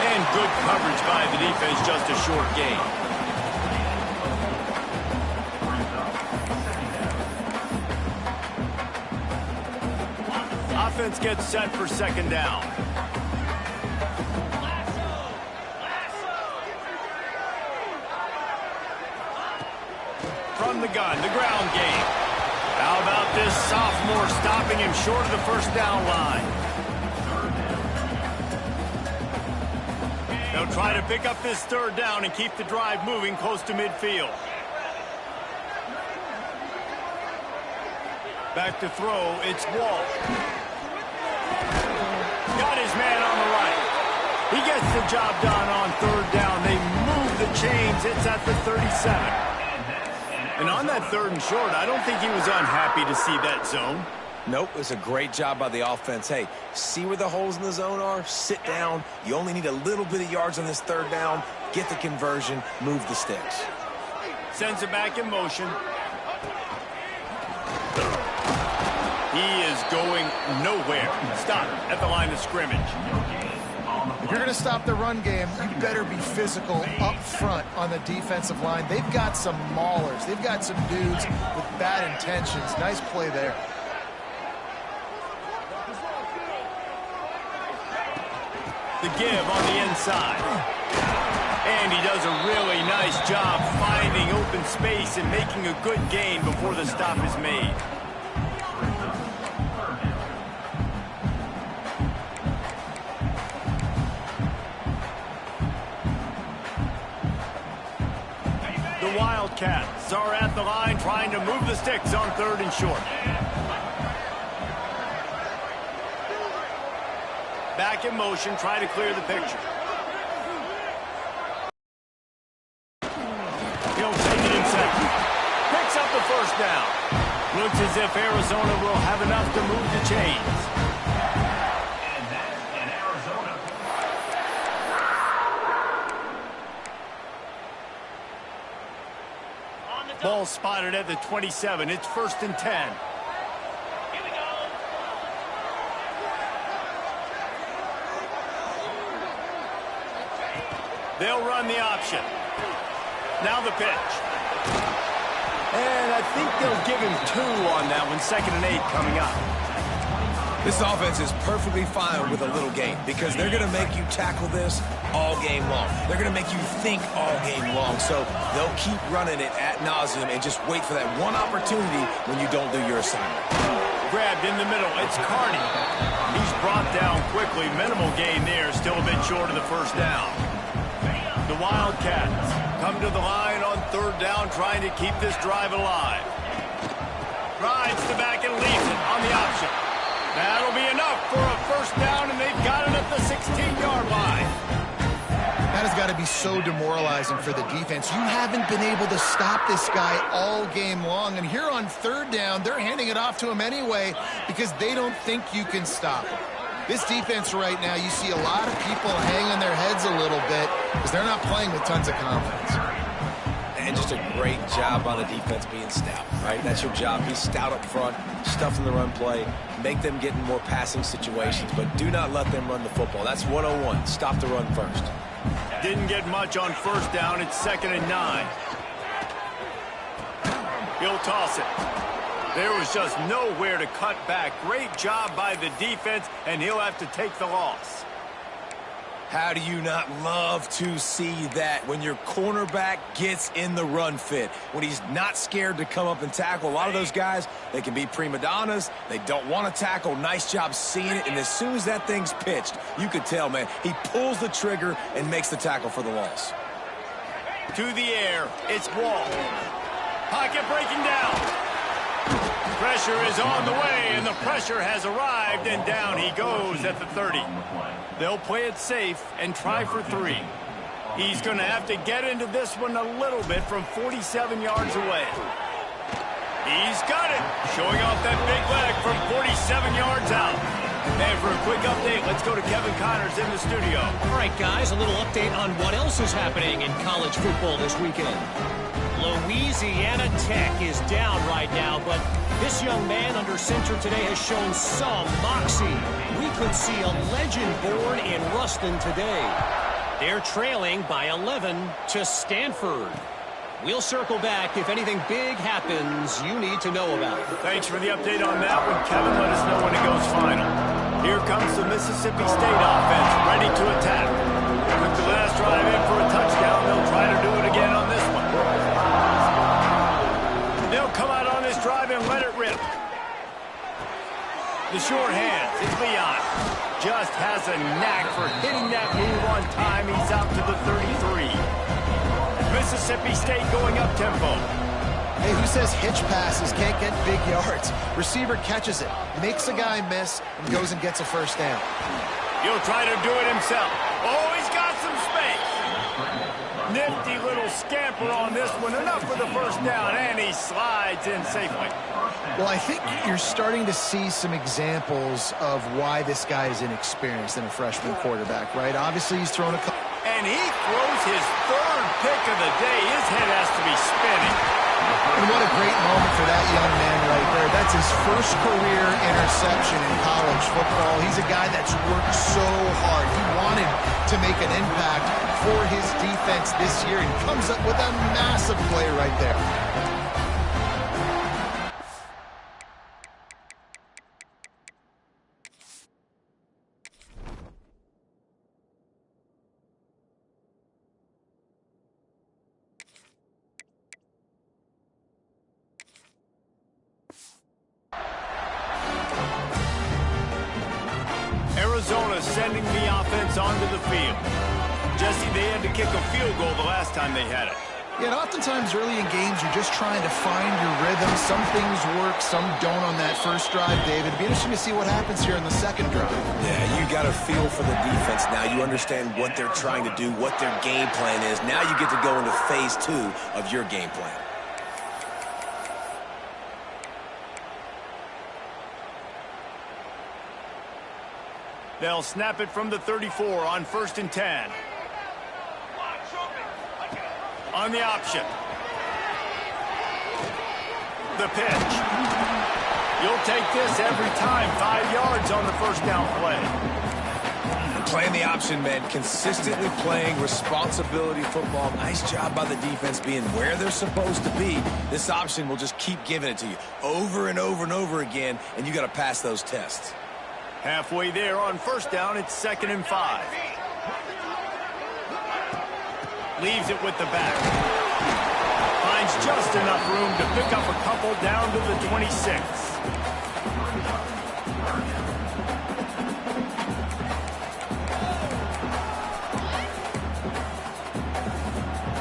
S1: And good coverage by the defense. Just a short gain. Offense gets set for second down. From the gun, the ground game. How about this sophomore stopping him short of the first down line? They'll try to pick up this third down and keep the drive moving close to midfield. Back to throw, it's Walt. Got his man on the right. He gets the job done on third down. They move the chains. It's at the 37. And on that third and short, I don't think he was unhappy to see that zone.
S2: Nope, it was a great job by the offense. Hey, see where the holes in the zone are? Sit down. You only need a little bit of yards on this third down. Get the conversion. Move the sticks.
S1: Sends it back in motion. He is going nowhere. Stop at the line of scrimmage.
S3: If you're going to stop the run game, you better be physical up front on the defensive line. They've got some maulers. They've got some dudes with bad intentions. Nice play there.
S1: The give on the inside. And he does a really nice job finding open space and making a good gain before the stop is made. Wildcats are at the line trying to move the sticks on 3rd and short. Back in motion, try to clear the picture. He'll take it himself. Picks up the first down. Looks as if Arizona will have enough to move the chains. Ball spotted at the 27. It's 1st and 10.
S5: Here we go.
S1: They'll run the option. Now the pitch. And I think they'll give him 2 on that one. 2nd and 8 coming up.
S2: This offense is perfectly fine with a little gain because they're going to make you tackle this all game long. They're going to make you think all game long. So they'll keep running it ad nauseum and just wait for that one opportunity when you don't do your assignment.
S1: Grabbed in the middle. It's Carney. He's brought down quickly. Minimal gain there. Still a bit short of the first down. The Wildcats come to the line on 3rd down, trying to keep this drive alive. Rides the back and leaves it on the option. That'll be enough for a first down, and they've got it at the 16-yard line.
S3: That has got to be so demoralizing for the defense. You haven't been able to stop this guy all game long, and here on 3rd down, they're handing it off to him anyway because they don't think you can stop him. This defense right now, you see a lot of people hanging their heads a little bit because they're not playing with tons of confidence.
S2: And just a great job on the defense being stout, right? That's your job. Be stout up front, stuff in the run play, make them get in more passing situations, but do not let them run the football. That's 101. Stop the run first.
S1: Didn't get much on 1st down. It's 2nd and 9. He'll toss it. There was just nowhere to cut back. Great job by the defense, and he'll have to take the loss.
S2: How do you not love to see that when your cornerback gets in the run fit, when he's not scared to come up and tackle? A lot of those guys, they can be prima donnas. They don't want to tackle. Nice job seeing it. And as soon as that thing's pitched, you could tell, man, he pulls the trigger and makes the tackle for the loss.
S1: To the air, it's Wall. Pocket breaking down. Pressure is on the way, and the pressure has arrived, and down he goes at the 30. They'll play it safe and try for 3. He's going to have to get into this one a little bit from 47 yards away. He's got it, showing off that big leg from 47 yards out. And for a quick update, let's go to Kevin Connors in the studio.
S4: All right, guys, a little update on what else is happening in college football this weekend. Louisiana Tech is down right now, but this young man under center today has shown some moxie. We could see a legend born in Ruston today. They're trailing by 11 to Stanford. We'll circle back if anything big happens you need to know about.
S1: Thanks for the update on that one, Kevin. Let us know when it goes final. Here comes the Mississippi State offense, ready to attack. Took the last drive in for a touchdown. They'll try to do it again on this one. They'll come out on this drive and let it rip. The short hands, it's Leon. Just has a knack for hitting that move on time. He's out to the 33. Mississippi State going up tempo.
S3: Hey, who says hitch passes can't get big yards? Receiver catches it, makes a guy miss, and goes and gets a first down.
S1: He'll try to do it himself. Oh, he's got some space. Nifty little scamper on this one. Enough for the first down, and he slides in safely.
S3: Well, I think you're starting to see some examples of why this guy is inexperienced in a freshman quarterback, right? Obviously, he's thrown a couple.
S1: And he throws his 3rd pick of the day. His head has to be spinning.
S3: And what a great moment for that young man right there. That's his first career interception in college football. He's a guy that's worked so hard. He wanted to make an impact for his defense this year and comes up with a massive play right there.
S1: Arizona sending the offense onto the field. Jesse, they had to kick a field goal the last time they had it.
S3: Yeah, and oftentimes early in games, you're just trying to find your rhythm. Some things work, some don't on that first drive, David. It'd be interesting to see what happens here in the second drive.
S2: Yeah, you got a feel for the defense now. You understand what they're trying to do, what their game plan is. Now you get to go into phase 2 of your game plan.
S1: They'll snap it from the 34 on 1st and 10. On the option. The pitch. You'll take this every time. 5 yards on the first down play.
S2: Playing the option, man. Consistently playing responsibility football. Nice job by the defense being where they're supposed to be. This option will just keep giving it to you over and over and over again, and you got to pass those tests.
S1: Halfway there on 1st down, it's 2nd and 5. Leaves it with the back. Finds just enough room to pick up a couple down to the 26.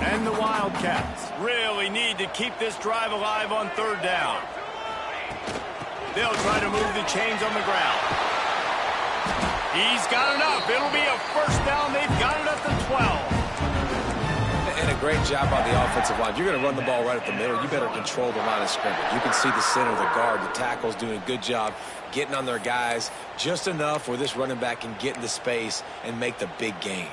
S1: And the Wildcats really need to keep this drive alive on 3rd down. They'll try to move the chains on the ground. He's got enough. It'll be a 1st down. They've got it at the 12.
S2: And a great job by the offensive line. If you're going to run the ball right at the middle, you better control the line of scrimmage. You can see the center, the guard, the tackles doing a good job getting on their guys just enough where this running back can get into space and make the big gain.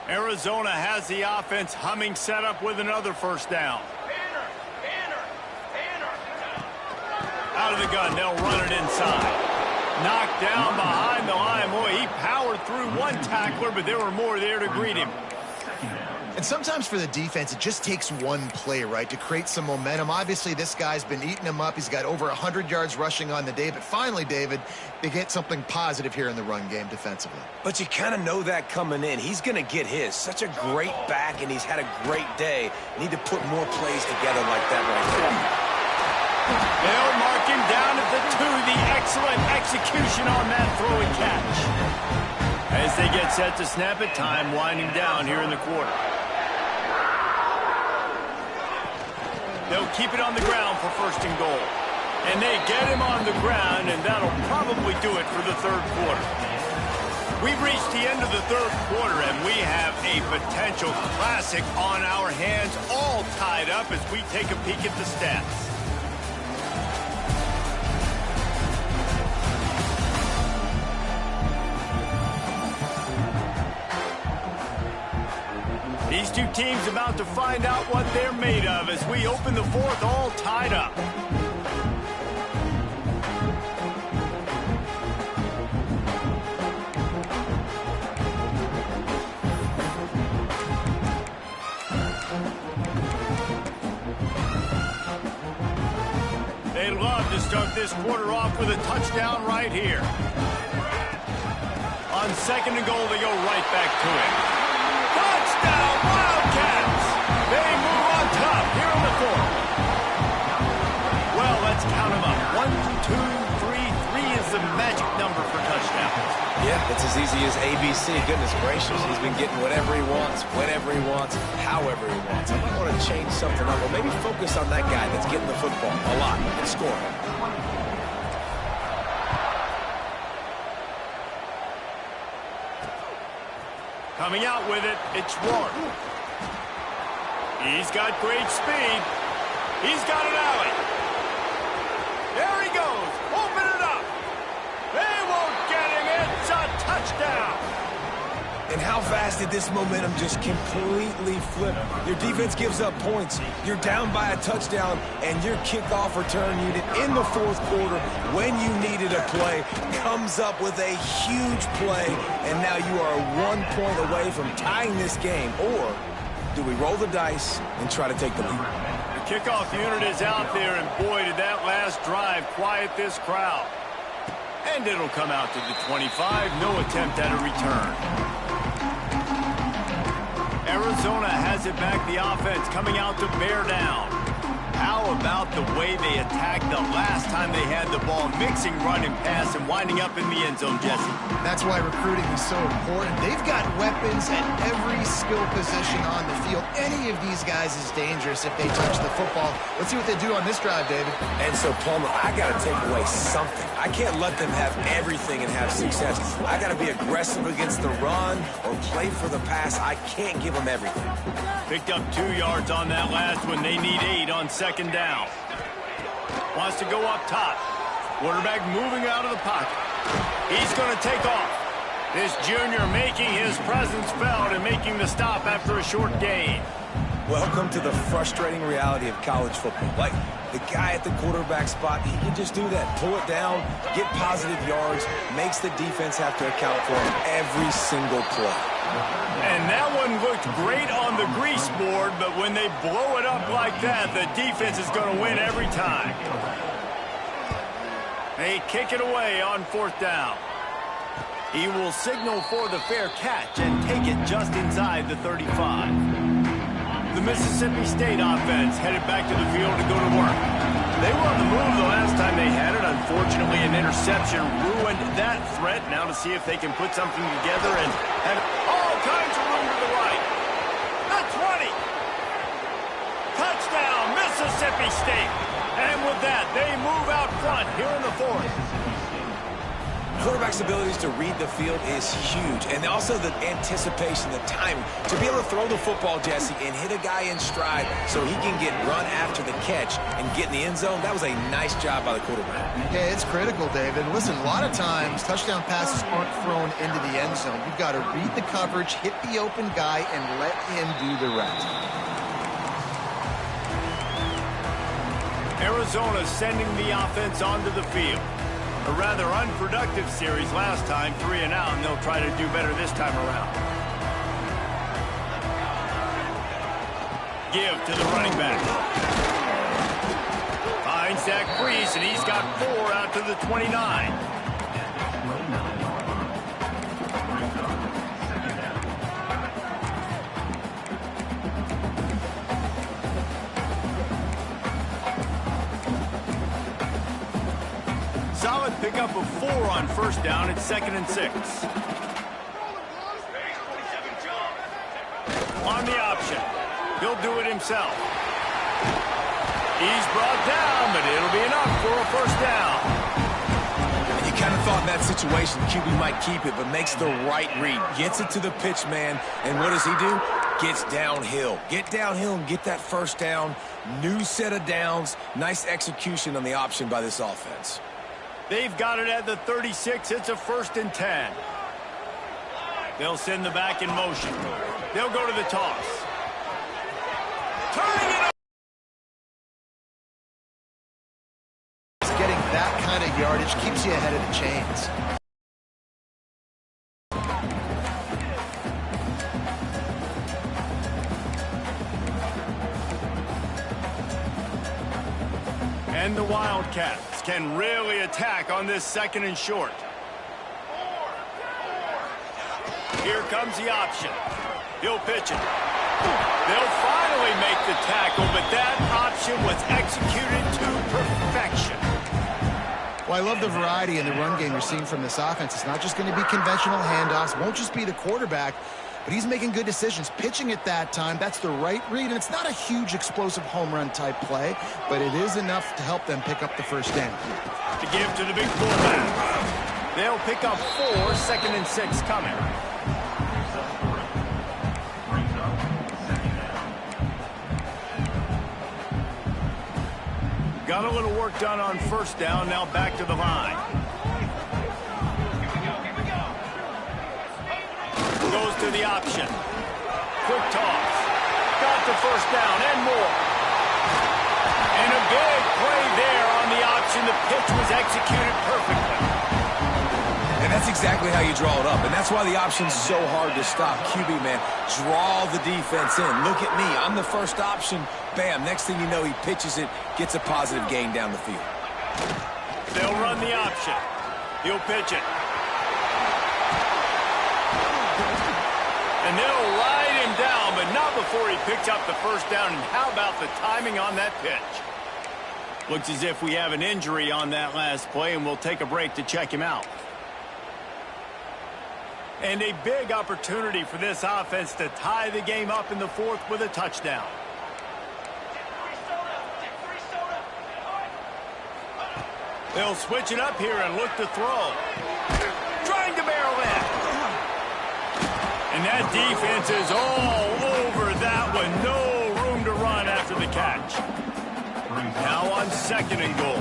S1: Arizona has the offense humming, set up with another 1st down. Out of the gun, they'll run it inside. Knocked down behind the line. Boy, he powered through one tackler, but there were more there to greet him.
S3: And sometimes for the defense, it just takes one play, right, to create some momentum. Obviously, this guy's been eating him up. He's got over 100 yards rushing on the day. But finally, David, they get something positive here in the run game defensively.
S2: But you kind of know that coming in. He's going to get his. Such a great back, and he's had a great day. Need to put more plays together like that right there.
S1: They'll mark him down at the 2. The excellent execution on that throw and catch. As they get set to snap it, time winding down here in the quarter. They'll keep it on the ground for 1st and goal. And they get him on the ground, and that'll probably do it for the 3rd quarter. We've reached the end of the 3rd quarter, and we have a potential classic on our hands, all tied up as we take a peek at the stats. These two teams about to find out what they're made of as we open the 4th, all tied up. They'd love to start this quarter off with a touchdown right here. On 2nd and goal, they go right back to it. Touchdown, Wildcats! They move on top here in the 4th. Well, let's count them up. 1, 2, 3. 3 is the magic number for touchdowns.
S2: Yeah, it's as easy as ABC. Goodness gracious. He's been getting whatever he wants, whenever he wants, however he wants. I might want to change something up, or maybe focus on that guy that's getting the football a lot and scoring.
S1: Coming out with it, it's Rourke. He's got great speed. He's got an alley. There he goes. Open it up. They won't get him. It's a touchdown.
S2: And how fast did this momentum just completely flip? Your defense gives up points. You're down by a touchdown, and your kickoff return unit in the 4th quarter, when you needed a play, comes up with a huge play, and now you are 1 point away from tying this game. Or do we roll the dice and try to take the lead?
S1: The kickoff unit is out there, and boy, did that last drive quiet this crowd. And it'll come out to the 25. No attempt at a return. Arizona has it back, the offense coming out to bear down. How about the way they attacked the last time they had the ball, mixing run and pass and winding up in the end zone, Jesse?
S3: That's why recruiting is so important. They've got weapons at every skill position on the field. Any of these guys is dangerous if they touch the football. Let's see what they do on this drive, David.
S2: And so, Palmer, I got to take away something. I can't let them have everything and have success. I got to be aggressive against the run or play for the pass. I can't give them everything.
S1: Picked up 2 yards on that last one. They need 8 on second down. Wants to go up top. Quarterback moving out of the pocket. He's going to take off. This junior making his presence felt and making the stop after a short gain.
S2: Welcome to the frustrating reality of college football. Like, the guy at the quarterback spot, he can just do that. Pull it down, get positive yards, makes the defense have to account for him every single play.
S1: And that one looked great on the grease board, but when they blow it up like that, the defense is going to win every time. They kick it away on 4th down. He will signal for the fair catch and take it just inside the 35. The Mississippi State offense headed back to the field to go to work. They were on the move the last time they had it. Unfortunately, an interception ruined that threat. Now to see if they can put something together and have all kinds of room to the right. The 20. Touchdown, Mississippi State. And with that, they move out front here in the 4th.
S2: Quarterback's abilities to read the field is huge, and also the anticipation, the timing. To be able to throw the football, Jesse, and hit a guy in stride so he can get run after the catch and get in the end zone, that was a nice job by the quarterback.
S3: Yeah, it's critical, David. Listen, a lot of times, touchdown passes aren't thrown into the end zone. You've got to read the coverage, hit the open guy, and let him do the rest.
S1: Arizona sending the offense onto the field. A rather unproductive series last time, 3 and out, and they'll try to do better this time around. Give to the running back. Finds Zach Priest, and he's got 4 out to the 29. Solid pickup of 4 on 1st down. It's 2nd and 6. On the option. He'll do it himself. He's brought down, but it'll be enough for a 1st down.
S2: You kind of thought in that situation QB might keep it, but makes the right read. Gets it to the pitch man, and what does he do? Gets downhill. Get downhill and get that 1st down. New set of downs. Nice execution on the option by this offense.
S1: They've got it at the 36. It's a 1st and 10. They'll send the back in motion. They'll go to the toss. Turning it up.
S3: Getting that kind of yardage keeps you ahead of the chains.
S1: And the Wildcats can really attack on this 2nd and short. Here comes the option. He'll pitch it. They'll finally make the tackle, but that option was executed to perfection.
S3: Well, I love the variety in the run game you're seeing from this offense. It's not just going to be conventional handoffs. Won't just be the quarterback, but he's making good decisions. Pitching at that time, that's the right read, and it's not a huge explosive home run type play, but it is enough to help them pick up the 1st down.
S1: To give to the big fullback. They'll pick up 4, 2nd and 6 coming. Got a little work done on 1st down, now back to the line. Goes to the option. Quick toss. Got the 1st down and more. And a big play there on the option. The pitch was executed perfectly.
S2: And that's exactly how you draw it up. And that's why the option's so hard to stop. QB, man, draw the defense in. Look at me. I'm the 1st option. Bam. Next thing you know, he pitches it, gets a positive gain down the field.
S1: They'll run the option. He'll pitch it. And they'll ride him down, but not before he picks up the 1st down. And how about the timing on that pitch? Looks as if we have an injury on that last play, and we'll take a break to check him out. And a big opportunity for this offense to tie the game up in the fourth with a touchdown. They'll switch it up here and look to throw. Trying to barrel in. And that defense is all over that one. No room to run after the catch. Now on 2nd and goal.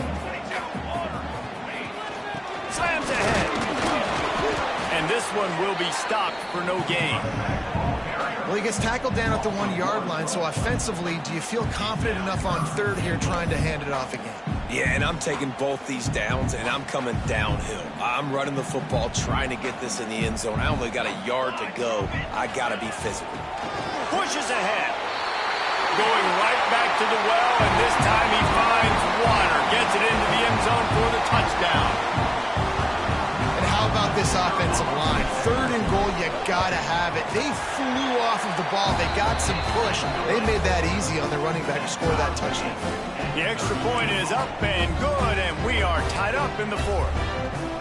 S1: Slams ahead. And this one will be stopped for no gain.
S3: Well, he gets tackled down at the 1-yard line, so offensively, do you feel confident enough on 3rd here trying to hand it off again?
S2: Yeah, and I'm taking both these downs, and I'm coming downhill. I'm running the football, trying to get this in the end zone. I only got a yard to go. I got to be physical.
S1: Pushes ahead. Going right back to the well, and this time he finds water. Gets it into the end zone for the touchdown.
S3: And how about this offensive line? 3rd and goal, you got to have it. They flew off of the ball. They got some push. They made that easy on their running back to score that touchdown.
S1: The extra point is up and good, and we are tied up in the 4th.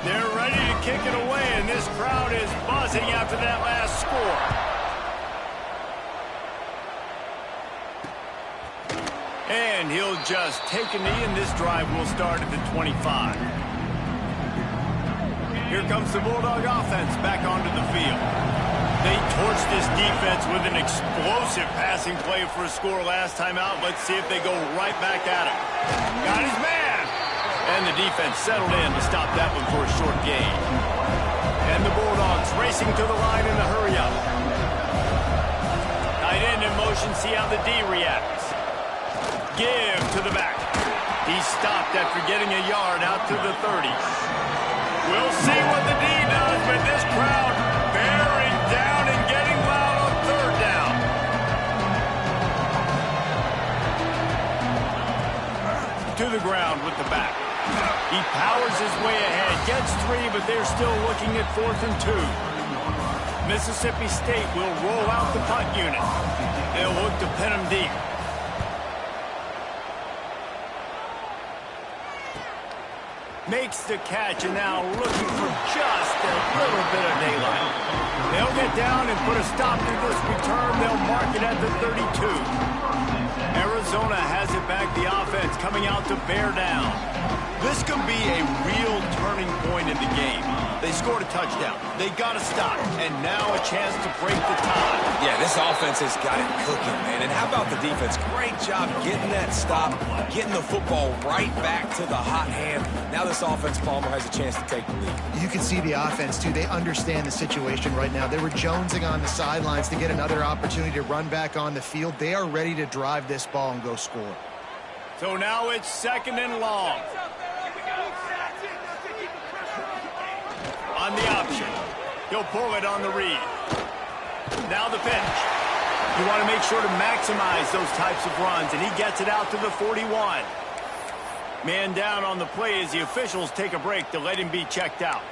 S1: They're ready to kick it away, and this crowd is buzzing after that last score. And he'll just take a knee, and this drive will start at the 25. Here comes the Bulldog offense back onto the field. They torched this defense with an explosive passing play for a score last time out. Let's see if they go right back at him. Got his man! And the defense settled in to stop that one for a short gain. And the Bulldogs racing to the line in the hurry-up. Tight end in motion, see how the D reacts. Give to the back. He stopped after getting a yard out to the 30. We'll see what the D does, but this crowd bearing down and getting loud on 3rd down. To the ground with the back. He powers his way ahead, gets 3, but they're still looking at 4th and 2. Mississippi State will roll out the punt unit. They'll look to pin him deep. Makes the catch, and now looking for just a little bit of daylight. They'll get down and put a stop to this return. They'll mark it at the 32. Arizona has it back, the offense coming out to bear down. This can be a real turning point in the game. They scored a touchdown. They got to stop, and now a chance to break the tie.
S2: Yeah, this offense has got it cooking, man. And how about the defense? Great job getting that stop, getting the football right back to the hot hand. Now this offense, Palmer, has a chance to take the lead.
S3: You can see the offense, too. They understand the situation right now. They were jonesing on the sidelines to get another opportunity to run back on the field. They are ready to drive this ball and go score.
S1: So now it's 2nd and long. On the option. He'll pull it on the read. Now the pinch. You want to make sure to maximize those types of runs, and he gets it out to the 41. Man down on the play as the officials take a break to let him be checked out.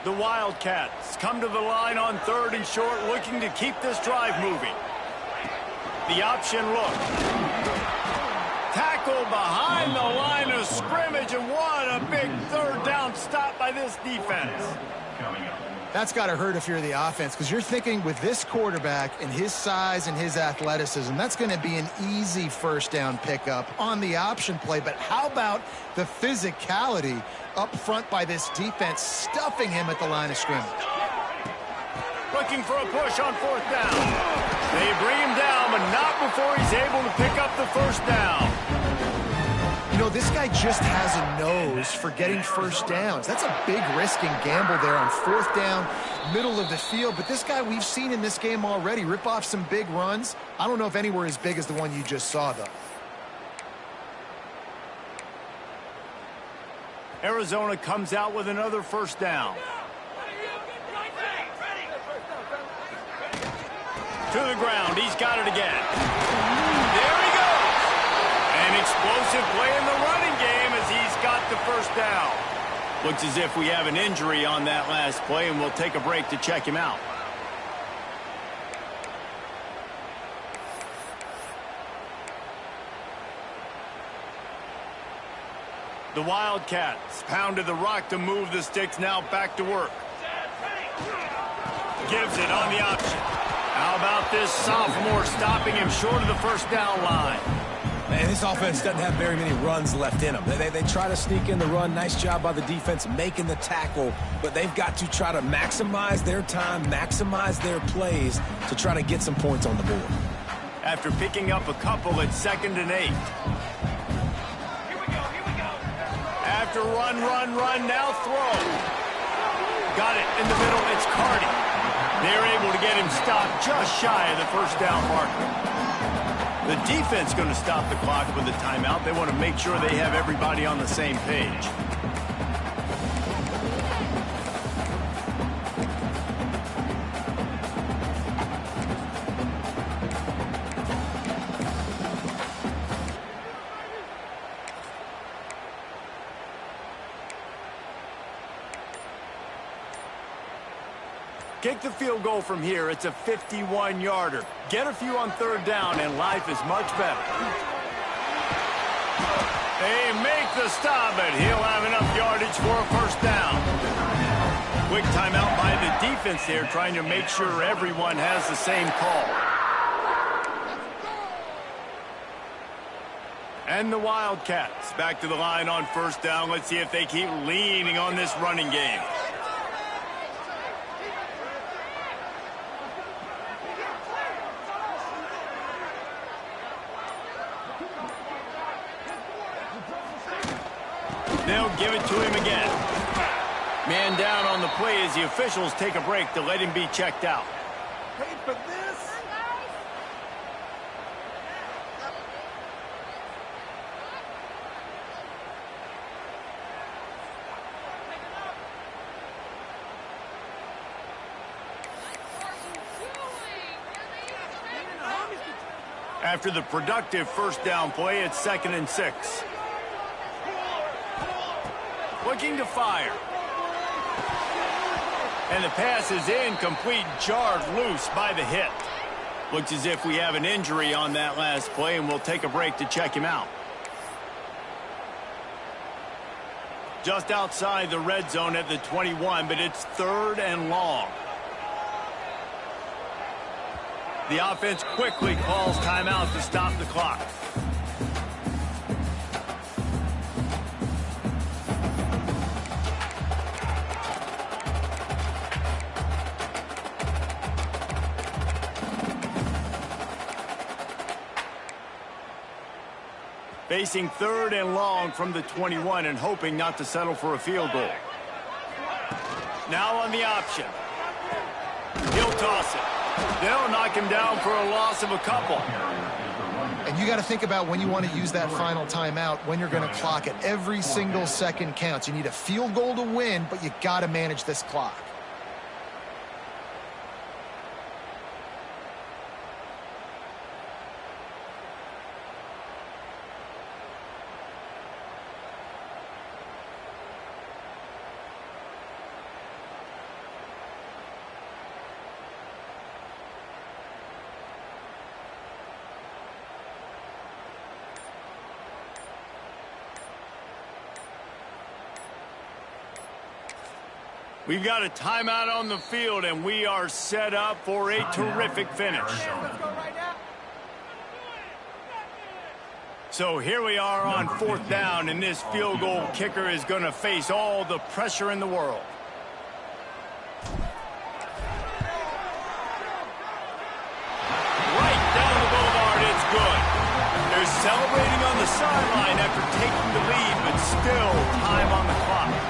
S1: The Wildcats come to the line on 3rd and short, looking to keep this drive moving. The option look. Tackle behind the line of scrimmage, and what a big 3rd down stop by this defense.
S3: That's got to hurt if you're the offense, because you're thinking with this quarterback and his size and his athleticism, that's going to be an easy 1st down pickup on the option play. But how about the physicality up front by this defense, stuffing him at the line of scrimmage?
S1: Looking for a push on 4th down. They bring him down, but not before he's able to pick up the 1st down.
S3: You know, this guy just has a nose for getting 1st downs. That's a big risk and gamble there on 4th down, middle of the field. But this guy we've seen in this game already rip off some big runs. I don't know if anywhere as big as the one you just saw, though.
S1: Arizona comes out with another 1st down. To the ground. He's got it again. There he goes. An explosive play in the running game as he's got the 1st down. Looks as if we have an injury on that last play, and we'll take a break to check him out. The Wildcats pounded the rock to move the sticks, now back to work. Gives it on the option. How about this sophomore stopping him short of the first down line?
S2: And this offense doesn't have very many runs left in them. They try to sneak in the run. Nice job by the defense making the tackle, but they've got to try to maximize their time, maximize their plays to try to get some points on the board.
S1: After picking up a couple at 2nd and 8. After run, now throw. Got it in the middle, it's Carty. They're able to get him stopped just shy of the first down marker. The defense going to stop the clock with a timeout. They want to make sure they have everybody on the same page. Kick the field goal from here. It's a 51-yarder. Get a few on 3rd down, and life is much better. They make the stop, but he'll have enough yardage for a first down. Quick timeout by the defense there, trying to make sure everyone has the same call. And the Wildcats back to the line on 1st down. Let's see if they keep leaning on this running game. They'll give it to him again. Man down on the play as the officials take a break to let him be checked out.
S5: Wait for this.
S1: After the productive first down play, it's 2nd and 6. Looking to fire. And the pass is incomplete, jarred loose by the hit. Looks as if we have an injury on that last play, and we'll take a break to check him out. Just outside the red zone at the 21, but it's 3rd and long. The offense quickly calls timeout to stop the clock. Facing 3rd and long from the 21 and hoping not to settle for a field goal. Now on the option. He'll toss it. They'll knock him down for a loss of a couple.
S3: And you got to think about when you want to use that final timeout, when you're going to clock it. Every single second counts. You need a field goal to win, but you got to manage this clock.
S1: We've got a timeout on the field, and we are set up for a terrific finish. So here we are on 4th down, and this field goal kicker is going to face all the pressure in the world. Right down the boulevard, it's good. They're celebrating on the sideline after taking the lead, but still time on the clock.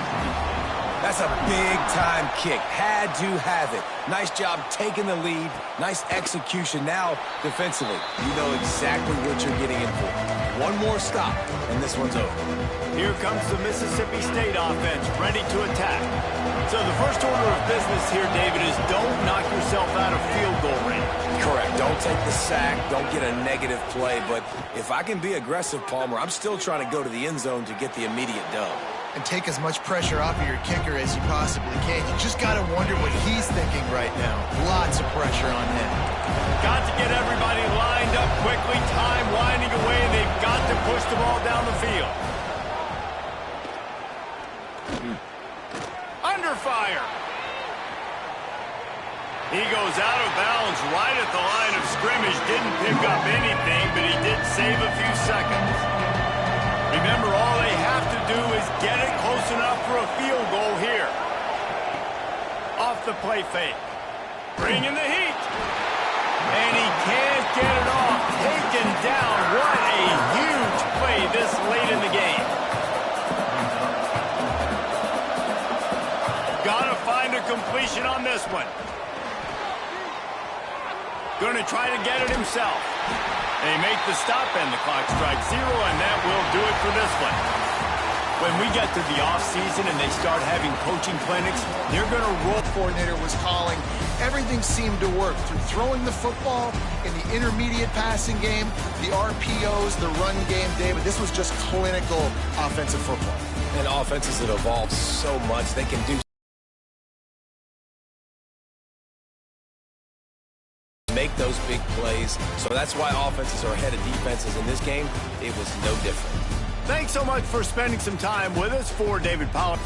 S2: That's a big-time kick. Had to have it. Nice job taking the lead. Nice execution. Now, defensively, you know exactly what you're getting in for. One more stop, and this one's over.
S1: Here comes the Mississippi State offense, ready to attack. So the first order of business here, David, is don't knock yourself out of field goal range.
S2: Correct. Don't take the sack. Don't get a negative play. But if I can be aggressive, Palmer, I'm still trying to go to the end zone to get the immediate dub.
S3: And take as much pressure off of your kicker as you possibly can. You just got to wonder what he's thinking right now. Lots of pressure on him.
S1: Got to get everybody lined up quickly. Time winding away. They've got to push the ball down the field. Under fire. He goes out of bounds right at the line of scrimmage. Didn't pick up anything, but he did save a few seconds. Remember, all they have to do is get it close enough for a field goal here. Off the play fake. Bringing the heat. And he can't get it off. Taken down. What a huge play this late in the game. Gotta find a completion on this one. Going to try to get it himself. They make the stop and the clock strikes 0, and that will do it for this one. When we get to the offseason and they start having coaching clinics, they're going to roll.
S3: Coordinator was calling. Everything seemed to work through throwing the football in the intermediate passing game, the RPOs, the run game, David. This was just clinical offensive football.
S2: And offenses that evolve so much, they can do make those big plays. So that's why offenses are ahead of defenses in this game. It was no different.
S1: Thanks so much for spending some time with us. For David Pollack.